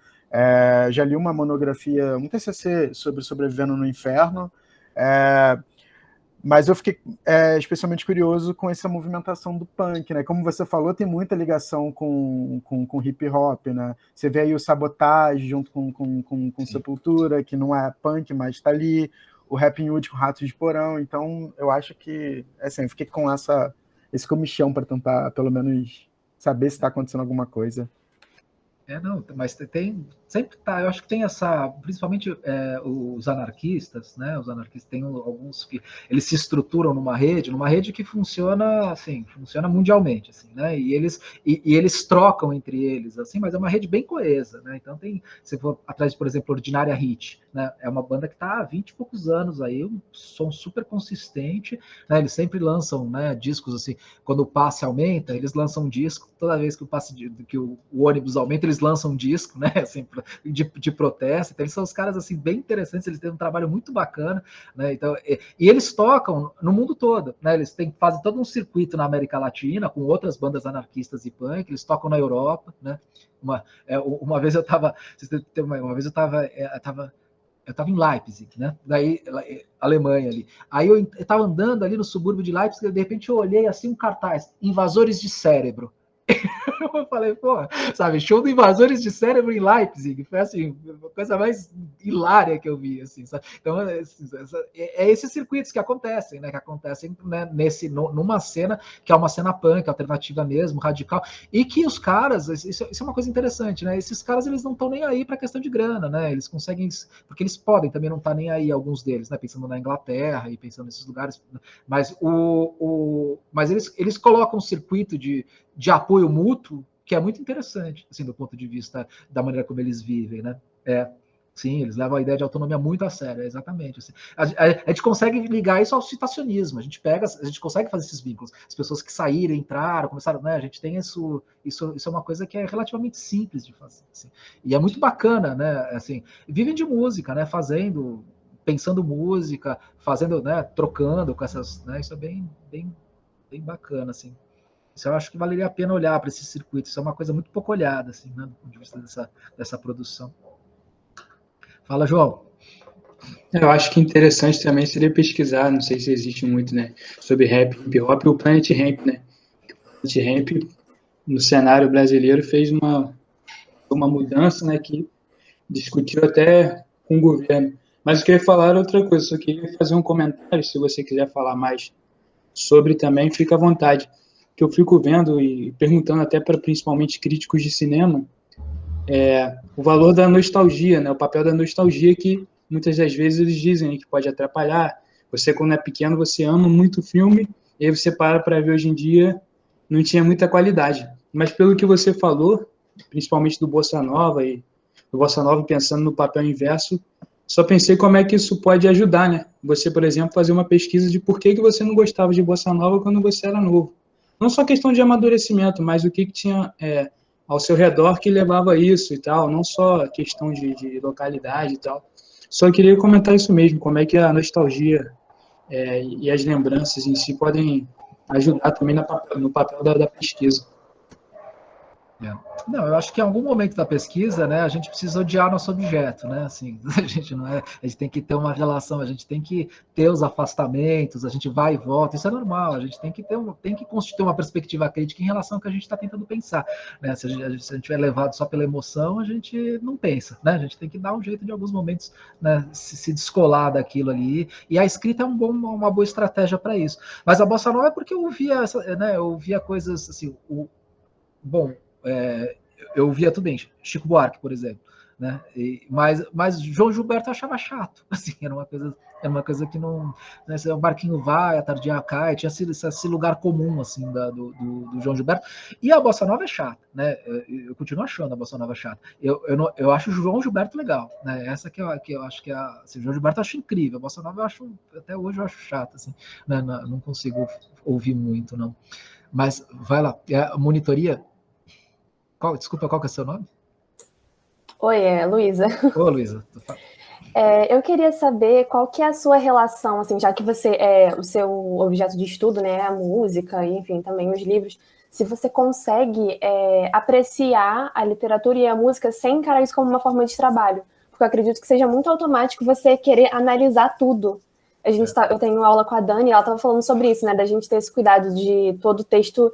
Já li uma monografia, um TCC sobre Sobrevivendo no Inferno, mas eu fiquei especialmente curioso com essa movimentação do punk, né? Como você falou, tem muita ligação com hip hop, né? Você vê aí o Sabotage junto com Sepultura, que não é punk, mas está ali, o Rapping Hood com Ratos de Porão, então eu acho que, assim, eu fiquei com esse comichão para tentar, pelo menos, saber se está acontecendo alguma coisa. Não, mas sempre tá, eu acho que tem principalmente os anarquistas, né? Os anarquistas tem alguns que eles se estruturam numa rede que funciona assim, funciona mundialmente, assim, né? E eles trocam entre eles, assim, mas é uma rede bem coesa, né? Então se for atrás, por exemplo, Ordinária Hit, né? É uma banda que está há 20 e poucos anos aí, um som super consistente, né? Eles sempre lançam, né, discos assim, quando o passe aumenta, eles lançam um disco, toda vez que o ônibus aumenta, eles lançam um disco, né, assim, de protesto. Então, eles são os caras assim bem interessantes, eles têm um trabalho muito bacana, né? Então, e eles tocam no mundo todo, né? Eles fazem todo um circuito na América Latina com outras bandas anarquistas e punk, eles tocam na Europa, né? Uma vez eu estava em Leipzig, né? Daí, Alemanha ali. Aí eu estava andando ali no subúrbio de Leipzig e de repente eu olhei assim um cartaz, Invasores de Cérebro. Eu falei, pô, sabe, show do Invasores de Cérebro em Leipzig, foi assim, a coisa mais hilária que eu vi, assim, sabe? Então, esses circuitos que acontecem, né, né, numa cena que é uma cena punk, alternativa mesmo, radical, e que os caras, isso é uma coisa interessante, né, esses caras, eles não estão nem aí para questão de grana, né, eles conseguem, porque eles podem também não estar nem aí, alguns deles, né, pensando na Inglaterra e pensando nesses lugares, mas mas eles colocam um circuito de apoio mútuo que é muito interessante, assim, do ponto de vista da maneira como eles vivem, né? Sim, eles levam a ideia de autonomia muito a sério, exatamente. Assim. A gente consegue ligar isso ao citacionismo, a gente consegue fazer esses vínculos. As pessoas que saíram, entraram, começaram, né? A gente tem isso é uma coisa que é relativamente simples de fazer. Assim. E é muito bacana, né? Assim, vivem de música, né? Pensando música, fazendo, né? Trocando com essas, né? Isso é bem bacana, assim. Isso eu acho que valeria a pena olhar para esse circuito. Isso é uma coisa muito pouco olhada, assim, né, do ponto de vista dessa produção. Fala, João. Eu acho que interessante também seria pesquisar, não sei se existe muito, né, sobre rap, hip hop e o Planet Ramp, né? O Planet Ramp, no cenário brasileiro, fez uma mudança, né, que discutiu até com o governo. Mas eu queria falar outra coisa, só queria fazer um comentário, se você quiser falar mais sobre também, fica à vontade. Que eu fico vendo e perguntando até para principalmente críticos de cinema, o valor da nostalgia, né? O papel da nostalgia que muitas das vezes eles dizem, né, que pode atrapalhar. Você, quando é pequeno, você ama muito o filme, e aí você para ver hoje em dia, não tinha muita qualidade. Mas pelo que você falou, principalmente do Bossa Nova, e do Bossa Nova pensando no papel inverso, só pensei como é que isso pode ajudar, né? Você, por exemplo, fazer uma pesquisa de por que você não gostava de Bossa Nova quando você era novo. Não só questão de amadurecimento, mas o que tinha ao seu redor que levava a isso e tal, não só questão de localidade e tal. Só queria comentar isso mesmo, como é que a nostalgia e as lembranças em si podem ajudar também no papel da pesquisa. Não, eu acho que em algum momento da pesquisa, né, a gente precisa odiar nosso objeto, né? Assim, a gente tem que ter uma relação, a gente tem que ter os afastamentos, a gente vai e volta, isso é normal, a gente tem que constituir uma perspectiva crítica em relação ao que a gente está tentando pensar, né? Se a gente é levado só pela emoção, a gente não pensa, né? A gente tem que dar um jeito de alguns momentos, né, se descolar daquilo ali, e a escrita é uma boa estratégia para isso. Mas a Bossa Nova é porque eu ouvia coisas assim, eu via tudo bem, Chico Buarque, por exemplo, né? Mas João Gilberto eu achava chato, assim, era uma coisa que não, né, o barquinho vai, a tardinha cai, tinha esse lugar comum, assim, do João Gilberto, e a Bossa Nova é chata, né? Eu continuo achando a Bossa Nova chata. Eu acho o João Gilberto legal, né? Essa que eu acho que assim, o João Gilberto eu acho incrível, a Bossa Nova até hoje eu acho chata, assim, né? Não consigo ouvir muito, não. Mas vai lá, a monitoria. Desculpa, qual que é o seu nome? Oi, é Luísa. Ô, Luísa. Eu queria saber qual que é a sua relação, assim, já que você o seu objeto de estudo, né, a música, e, enfim, também os livros, se você consegue apreciar a literatura e a música sem encarar isso como uma forma de trabalho. Porque eu acredito que seja muito automático você querer analisar tudo. Eu tenho aula com a Dani, ela estava falando sobre isso, né, da gente ter esse cuidado de todo texto,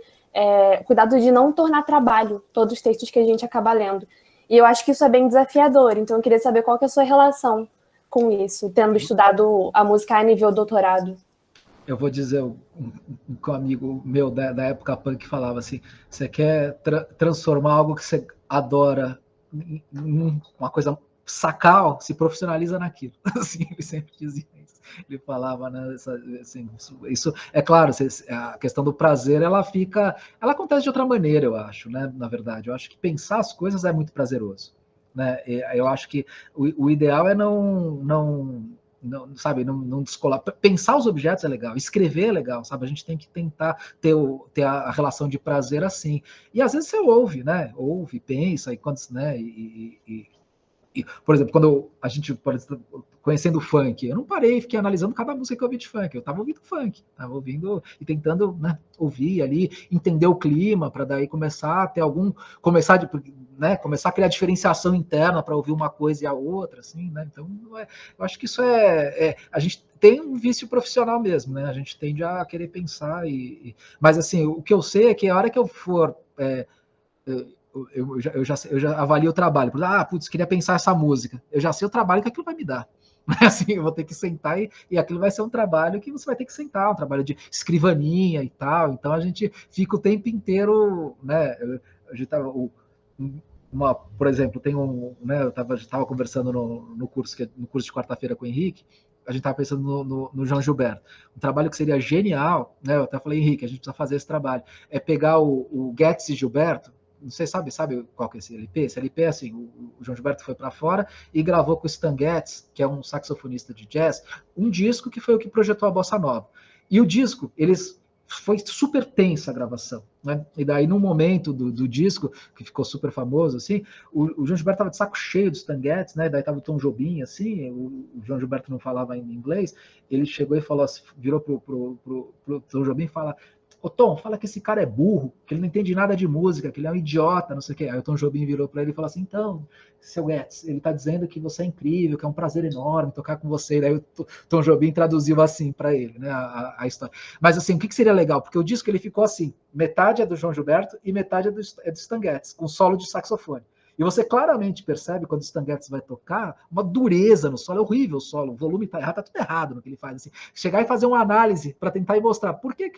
cuidado de não tornar trabalho todos os textos que a gente acaba lendo. E eu acho que isso é bem desafiador, então eu queria saber qual que é a sua relação com isso, tendo estudado a música a nível doutorado. Eu vou dizer, um amigo meu da época punk falava assim, você quer transformar algo que você adora em uma coisa sacal, se profissionaliza naquilo. Assim, ele sempre dizia isso. Ele falava, né, assim, isso é claro, a questão do prazer, ela acontece de outra maneira, eu acho, né, na verdade. Eu acho que pensar as coisas é muito prazeroso, né? Eu acho que o ideal é não descolar. Pensar os objetos é legal, escrever é legal, sabe? A gente tem que tentar ter a relação de prazer assim. E às vezes você ouve, né? Ouve, pensa, e quando, né? Por exemplo, quando a gente, conhecendo o funk, eu não parei, fiquei analisando cada música que eu ouvi de funk, eu estava ouvindo funk, estava ouvindo e tentando, né, ouvir ali, entender o clima, para daí começar a ter começar a criar diferenciação interna para ouvir uma coisa e a outra, assim, né? Então, eu acho que isso a gente tem um vício profissional mesmo, né? A gente tende a querer pensar mas assim, o que eu sei é que a hora que eu for eu já avalio o trabalho. Putz, queria pensar essa música. Eu já sei o trabalho que aquilo vai me dar. Assim, eu vou ter que sentar e aquilo vai ser um trabalho que você vai ter que sentar, um trabalho de escrivaninha e tal. Então a gente fica o tempo inteiro, né? A gente tava, por exemplo, tem né? Eu estava conversando no curso de quarta-feira com o Henrique. A gente estava pensando no João Gilberto. Um trabalho que seria genial, né? Eu até falei, Henrique, a gente precisa fazer esse trabalho. É pegar o Guedes e Gilberto. Não sei, sabe qual que é esse LP? Esse LP, assim, o João Gilberto foi para fora e gravou com o Stan Getz, que é um saxofonista de jazz, um disco que foi o que projetou a Bossa Nova. E o disco, foi super tensa a gravação, né? E daí, no momento do disco, que ficou super famoso, assim, o João Gilberto estava de saco cheio do Stan Getz, né? Daí estava o Tom Jobim, assim, o João Gilberto não falava ainda inglês, ele chegou e falou assim, virou pro Tom Jobim e fala: ô Tom, fala que esse cara é burro, que ele não entende nada de música, que ele é um idiota, não sei o quê. Aí o Tom Jobim virou para ele e falou assim: então, seu Getz, ele tá dizendo que você é incrível, que é um prazer enorme tocar com você. E daí o Tom Jobim traduziu assim para ele, né, a história. Mas assim, o que seria legal? Porque o disco ele ficou assim, metade é do João Gilberto e metade é do Stan Getz, com solo de saxofone. E você claramente percebe, quando o Stan Getz vai tocar, uma dureza no solo, é horrível o solo, o volume tá tudo errado no que ele faz. Assim. Chegar e fazer uma análise para tentar mostrar por que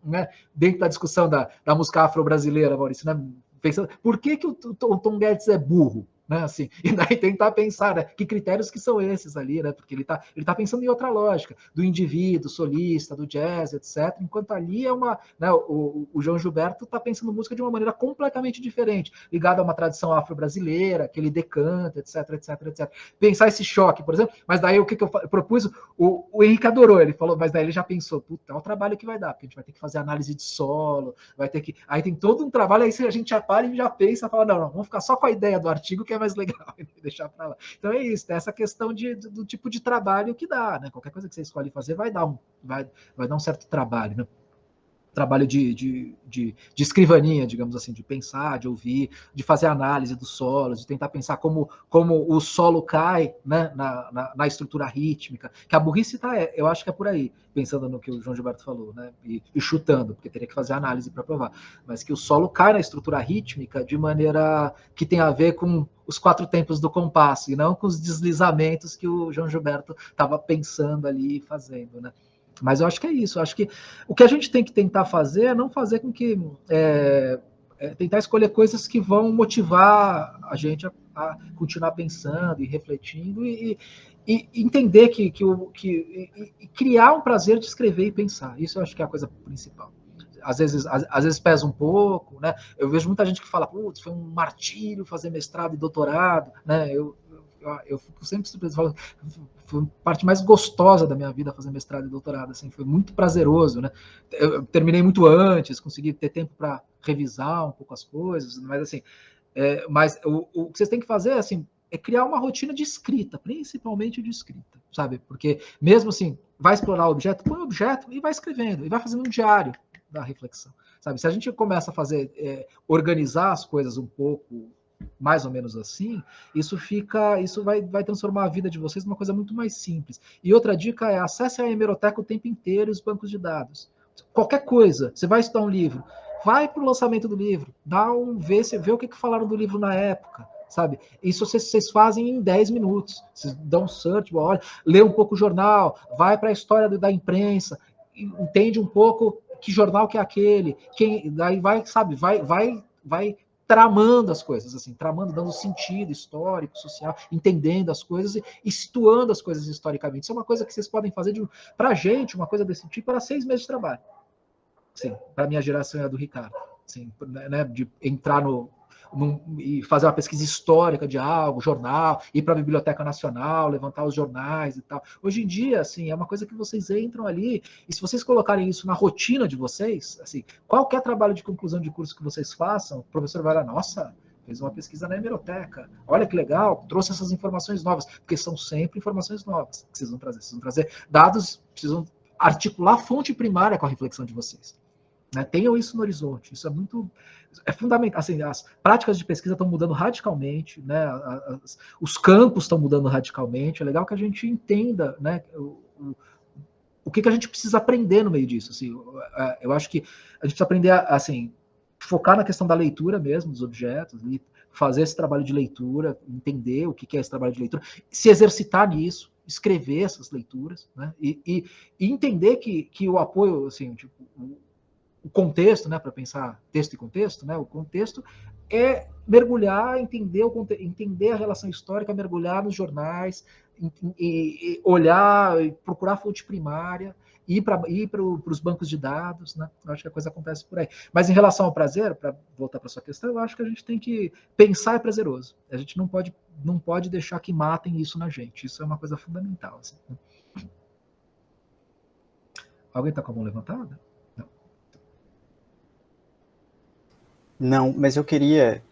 né, dentro da discussão da música afro-brasileira, Maurício, né, pensando, por que o Tom Getz é burro? Né, assim, e daí tentar pensar, né, que critérios que são esses ali, né, porque ele tá pensando em outra lógica, do indivíduo, solista, do jazz, etc., enquanto ali é né, o João Gilberto está pensando música de uma maneira completamente diferente, ligada a uma tradição afro-brasileira, que ele decanta, etc., etc., etc. Pensar esse choque, por exemplo, mas daí o que eu propus, o Henrique adorou, ele falou, mas daí ele já pensou, puta, é o trabalho que vai dar, porque a gente vai ter que fazer análise de solo, vai ter que, aí tem todo um trabalho, aí a gente já para e já pensa, fala, não, vamos ficar só com a ideia do artigo, que é mais legal, deixar para lá. Então é isso, tem essa questão do tipo de trabalho que dá, né? Qualquer coisa que você escolhe fazer vai dar um certo trabalho, né? Trabalho de escrivaninha, digamos assim, de pensar, de ouvir, de fazer análise dos solos, de tentar pensar como o solo cai, né, na estrutura rítmica, que a burrice eu acho que é por aí, pensando no que o João Gilberto falou, né, e chutando, porque teria que fazer análise para provar, mas que o solo cai na estrutura rítmica de maneira que tem a ver com os 4 tempos do compasso, e não com os deslizamentos que o João Gilberto estava pensando ali e fazendo, né. Mas eu acho que é isso. Eu acho que o que a gente tem que tentar fazer é não fazer com que... tentar escolher coisas que vão motivar a gente a continuar pensando e refletindo e entender que criar um prazer de escrever e pensar. Isso eu acho que é a coisa principal. Às vezes pesa um pouco, né? Eu vejo muita gente que fala, putz, foi um martírio fazer mestrado e doutorado, né? Eu fico sempre surpreso, foi a parte mais gostosa da minha vida fazer mestrado e doutorado, assim, foi muito prazeroso, né? Eu terminei muito antes, consegui ter tempo para revisar um pouco as coisas, mas assim, mas o que vocês têm que fazer, assim, é criar uma rotina de escrita, principalmente de escrita, sabe? Porque mesmo assim, vai explorar o objeto, põe o objeto e vai escrevendo, e vai fazendo um diário da reflexão, sabe? Se a gente começa a fazer, organizar as coisas um pouco mais ou menos assim, isso vai transformar a vida de vocês numa coisa muito mais simples. E outra dica é, acesse a hemeroteca o tempo inteiro e os bancos de dados. Qualquer coisa, você vai estudar um livro, vai para o lançamento do livro, vê o que falaram do livro na época, sabe? Isso vocês fazem em 10 minutos. Vocês dão um search, olha, lê um pouco o jornal, vai para a história da imprensa, entende um pouco que jornal que é aquele, daí vai, sabe, vai tramando as coisas, assim, dando sentido histórico, social, entendendo as coisas e situando as coisas historicamente. Isso é uma coisa que vocês podem fazer para a gente, uma coisa desse tipo, para 6 meses de trabalho. Sim, para a minha geração e a do Ricardo. Assim, né, de entrar e fazer uma pesquisa histórica de algo, jornal, ir para a Biblioteca Nacional, levantar os jornais e tal. Hoje em dia, assim, é uma coisa que vocês entram ali, e se vocês colocarem isso na rotina de vocês, assim, qualquer trabalho de conclusão de curso que vocês façam, o professor vai lá, nossa, fez uma pesquisa na hemeroteca, olha que legal, trouxe essas informações novas, porque são sempre informações novas que vocês vão trazer dados, precisam articular a fonte primária com a reflexão de vocês. Né? Tenham isso no horizonte, isso é fundamental. Assim, as práticas de pesquisa estão mudando radicalmente, né? Os campos estão mudando radicalmente. É legal que a gente entenda, né, o que a gente precisa aprender no meio disso. Assim, eu acho que a gente precisa aprender assim, focar na questão da leitura mesmo, dos objetos, e fazer esse trabalho de leitura, entender o que é esse trabalho de leitura, se exercitar nisso, escrever essas leituras, né? E entender que o apoio, assim, tipo, o contexto, né, para pensar texto e contexto, né, o contexto é mergulhar, entender a relação histórica, mergulhar nos jornais, e olhar, e procurar fonte primária, ir para os bancos de dados, né? Eu acho que a coisa acontece por aí. Mas em relação ao prazer, para voltar para sua questão, eu acho que a gente tem que pensar é prazeroso. A gente não pode deixar que matem isso na gente. Isso é uma coisa fundamental. Assim. Alguém está com a mão levantada? Não, mas eu queria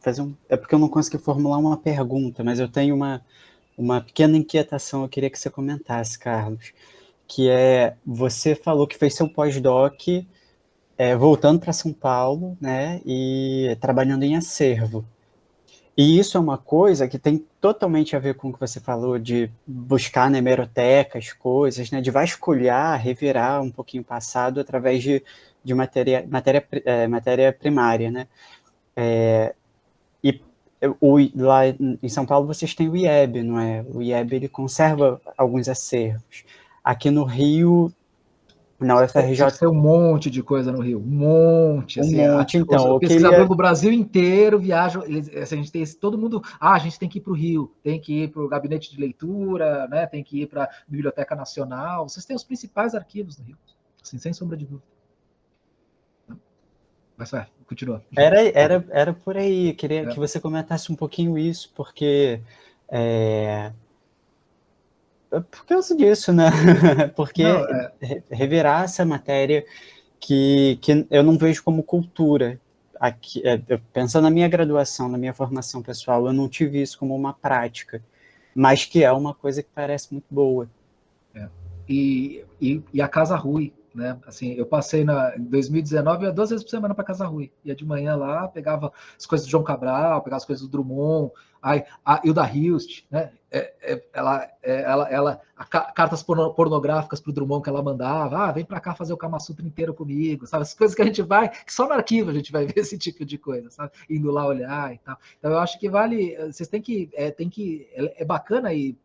fazer um... É porque eu não consegui formular uma pergunta, mas eu tenho uma pequena inquietação, eu queria que você comentasse, Carlos, que é, você falou que fez seu pós-doc voltando para São Paulo, né, e trabalhando em acervo. E isso é uma coisa que tem totalmente a ver com o que você falou de buscar na hemeroteca as coisas, né, de vasculhar, revirar um pouquinho o passado através de matéria primária, né? Lá em São Paulo vocês têm o IEB, não é? O IEB ele conserva alguns acervos. Aqui no Rio, na UFRJ... Tem um monte de coisa no Rio, um monte. Um assim, monte, então. Os pesquisadores do Brasil inteiro viajam, assim, a gente tem todo mundo, a gente tem que ir para o Rio, tem que ir para o gabinete de leitura, né, tem que ir para a Biblioteca Nacional, vocês têm os principais arquivos no Rio, assim, sem sombra de dúvida. Mas vai, continua. Era por aí, eu queria que você comentasse um pouquinho isso, porque... por causa disso, né? Porque revirar essa matéria que eu não vejo como cultura. Aqui, pensando na minha graduação, na minha formação pessoal, eu não tive isso como uma prática, mas que é uma coisa que parece muito boa. E a Casa Rui, né? Assim, eu passei em 2019, eu ia 2 vezes por semana para Casa Rui. Ia de manhã lá, pegava as coisas do João Cabral, pegava as coisas do Drummond, a Hilda Hilst, né? Cartas pornográficas para o Drummond que ela mandava, vem para cá fazer o Kama Sutra inteiro comigo, sabe? As coisas que a gente vai, que só no arquivo a gente vai ver esse tipo de coisa, sabe? Indo lá olhar e tal. Então eu acho que vale, vocês têm que é bacana aí.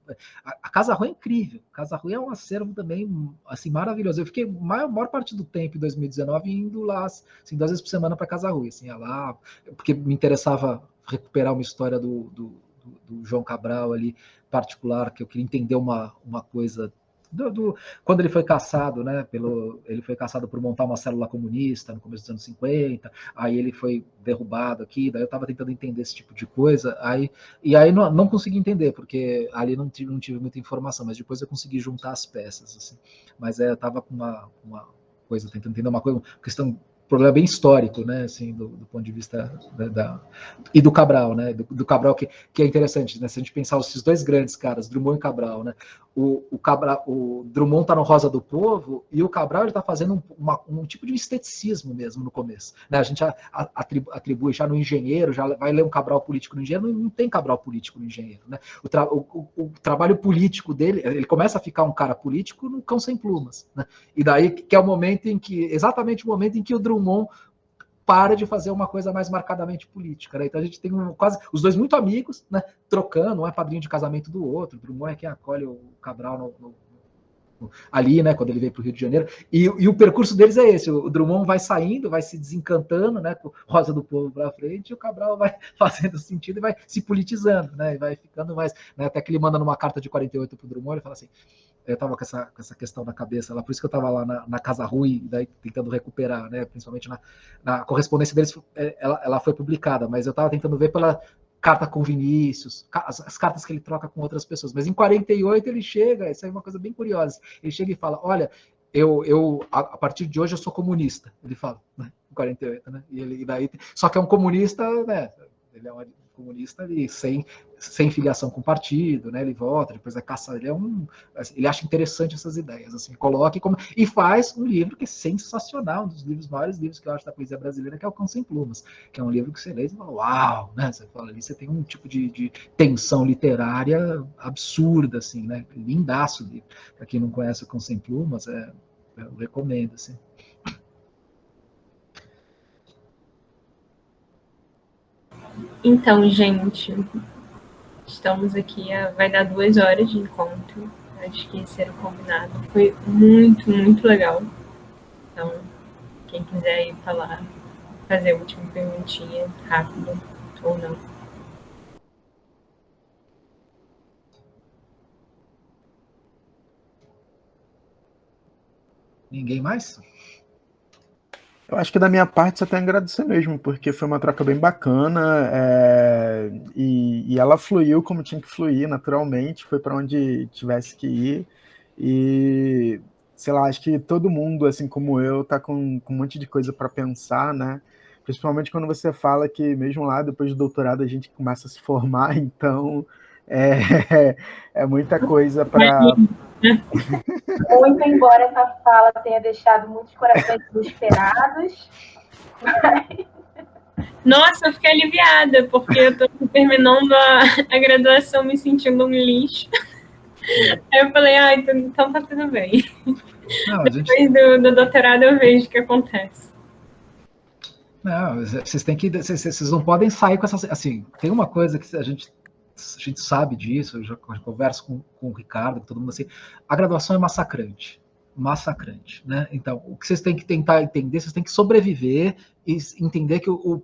A Casa Rui é incrível. A Casa Rui é um acervo também, assim, maravilhoso. Eu fiquei a maior parte do tempo em 2019 indo lá, assim, 2 vezes por semana para Casa Rui, assim, ia lá, porque me interessava recuperar uma história do João Cabral ali, particular, que eu queria entender uma coisa quando ele foi caçado, né, ele foi caçado por montar uma célula comunista no começo dos anos 50, aí ele foi derrubado aqui, daí eu estava tentando entender esse tipo de coisa, aí não consegui entender, porque ali não tive muita informação, mas depois eu consegui juntar as peças, assim. Mas eu estava com uma coisa, tentando entender uma questão, problema bem histórico, né, assim, do ponto de vista e do Cabral, né, do Cabral, que é interessante, né, se a gente pensar esses dois grandes caras, Drummond e Cabral, né, o Drummond está no Rosa do Povo e o Cabral ele está fazendo um tipo de esteticismo mesmo no começo, né, a gente atribui já no Engenheiro, já vai ler um Cabral político no Engenheiro, não tem Cabral político no Engenheiro, né, o trabalho político dele, ele começa a ficar um cara político no Cão Sem Plumas, né, e daí que é o momento exatamente o momento em que o Drummond para de fazer uma coisa mais marcadamente política, né? Então a gente tem quase os dois muito amigos, né? Trocando, um é padrinho de casamento do outro, o Drummond é quem acolhe o Cabral ali, né? Quando ele veio para o Rio de Janeiro, e o percurso deles é esse: o Drummond vai saindo, vai se desencantando, né? Com Rosa do Povo para frente, e o Cabral vai fazendo sentido e vai se politizando, né? E vai ficando mais, né? Até que ele manda numa carta de 48 para o Drummond, ele fala assim: eu estava com essa questão na cabeça lá, por isso que eu estava lá na Casa Rui, daí tentando recuperar, né? Principalmente na correspondência deles, ela foi publicada, mas eu estava tentando ver pela carta com Vinícius, as cartas que ele troca com outras pessoas. Mas em 48 ele chega, isso é uma coisa bem curiosa, ele chega e fala: olha, eu a partir de hoje eu sou comunista, ele fala, né? Em 48, né? E daí, só que é um comunista, né? Ele é um comunista ali, sem filiação com partido, né? Ele vota, depois é caçado, ele acha interessante essas ideias, assim, coloca e faz um livro que é sensacional, um dos maiores livros que eu acho da poesia brasileira, que é o Cão Sem Plumas, que é um livro que você lê e fala, uau, né? Você fala ali, você tem um tipo de tensão literária absurda, assim, né? Lindaço o livro. Para quem não conhece o Cão Sem Plumas, eu recomendo, assim. Então, gente, estamos aqui, vai dar 2 horas de encontro. Acho que esse era o combinado. Foi muito, muito legal. Então, quem quiser ir falar, fazer a última perguntinha rápido ou não. Ninguém mais? Eu acho que da minha parte só tenho a agradecer mesmo, porque foi uma troca bem bacana, e ela fluiu como tinha que fluir, naturalmente, foi para onde tivesse que ir, e sei lá, acho que todo mundo, assim como eu, tá com um monte de coisa para pensar, né? Principalmente quando você fala que mesmo lá, depois do doutorado, a gente começa a se formar, então é muita coisa para... Muito, embora essa fala tenha deixado muitos corações desesperados. Nossa, eu fiquei aliviada, porque eu tô terminando a graduação me sentindo um lixo. Aí eu falei, então tá tudo bem. Não, Depois do doutorado eu vejo o que acontece. Não, vocês não podem sair com essa... Assim, tem uma coisa que a gente sabe disso, eu já converso com o Ricardo, com todo mundo assim, a graduação é massacrante, né? Então, o que vocês têm que tentar entender, vocês têm que sobreviver e entender que o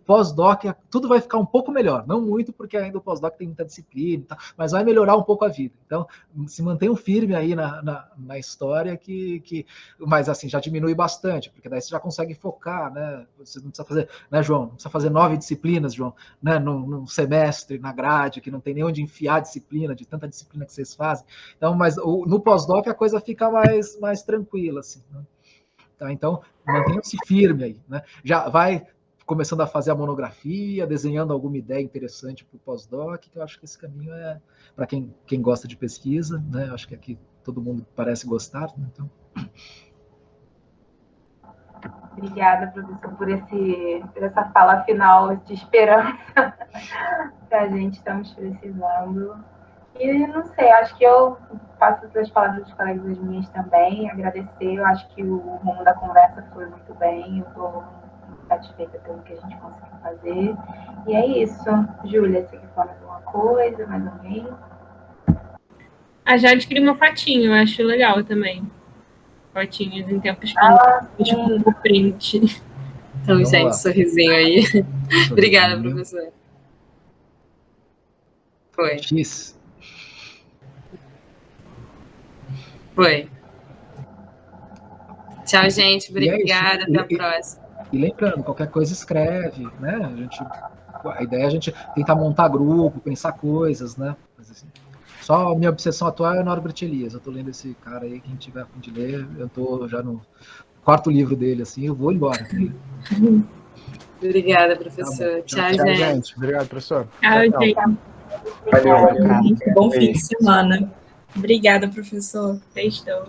pós-doc, tudo vai ficar um pouco melhor, não muito, porque ainda o pós-doc tem muita disciplina, mas vai melhorar um pouco a vida. Então, se mantenham firme aí na história, mas assim, já diminui bastante, porque daí você já consegue focar, né? Você não precisa fazer, né, João? Não precisa fazer 9 disciplinas, João, né? Num semestre, na grade, que não tem nem onde enfiar a disciplina, de tanta disciplina que vocês fazem. Então, mas no pós-doc a coisa fica mais tranquila, assim, né? Tá, então, mantenham-se firme aí, né? Já vai começando a fazer a monografia, desenhando alguma ideia interessante para o pós-doc, que eu acho que esse caminho é para quem gosta de pesquisa, né? Eu acho que aqui todo mundo parece gostar, né? Então... Obrigada, professor, por essa fala final de esperança que a gente estamos precisando. E não sei, acho que eu faço as palavras dos colegas minhas também, agradecer, eu acho que o rumo da conversa foi muito bem, eu estou muito satisfeita pelo que a gente conseguiu fazer. E é isso. Júlia, você quer falar mais alguma coisa, mais alguém? A Jade cria uma fotinho, eu acho legal também. Fotinhos em tempos tipo print. Então, vamos gente, lá. Sorrisinho aí. Obrigada, professor. Foi. X. Foi. Tchau, gente. Obrigada. Até a próxima. E lembrando, qualquer coisa escreve, né? A ideia é a gente tentar montar grupo, pensar coisas, né? Mas, assim, só a minha obsessão atual é Norbert Elias. Eu tô lendo esse cara aí, quem tiver a fim de ler, eu tô já no 4º livro dele, assim, eu vou embora. Obrigada, professor. Tá tchau, gente. Obrigado, professor. Tchau, gente. Valeu. Bom fim de semana. Obrigada, professor. Beijão.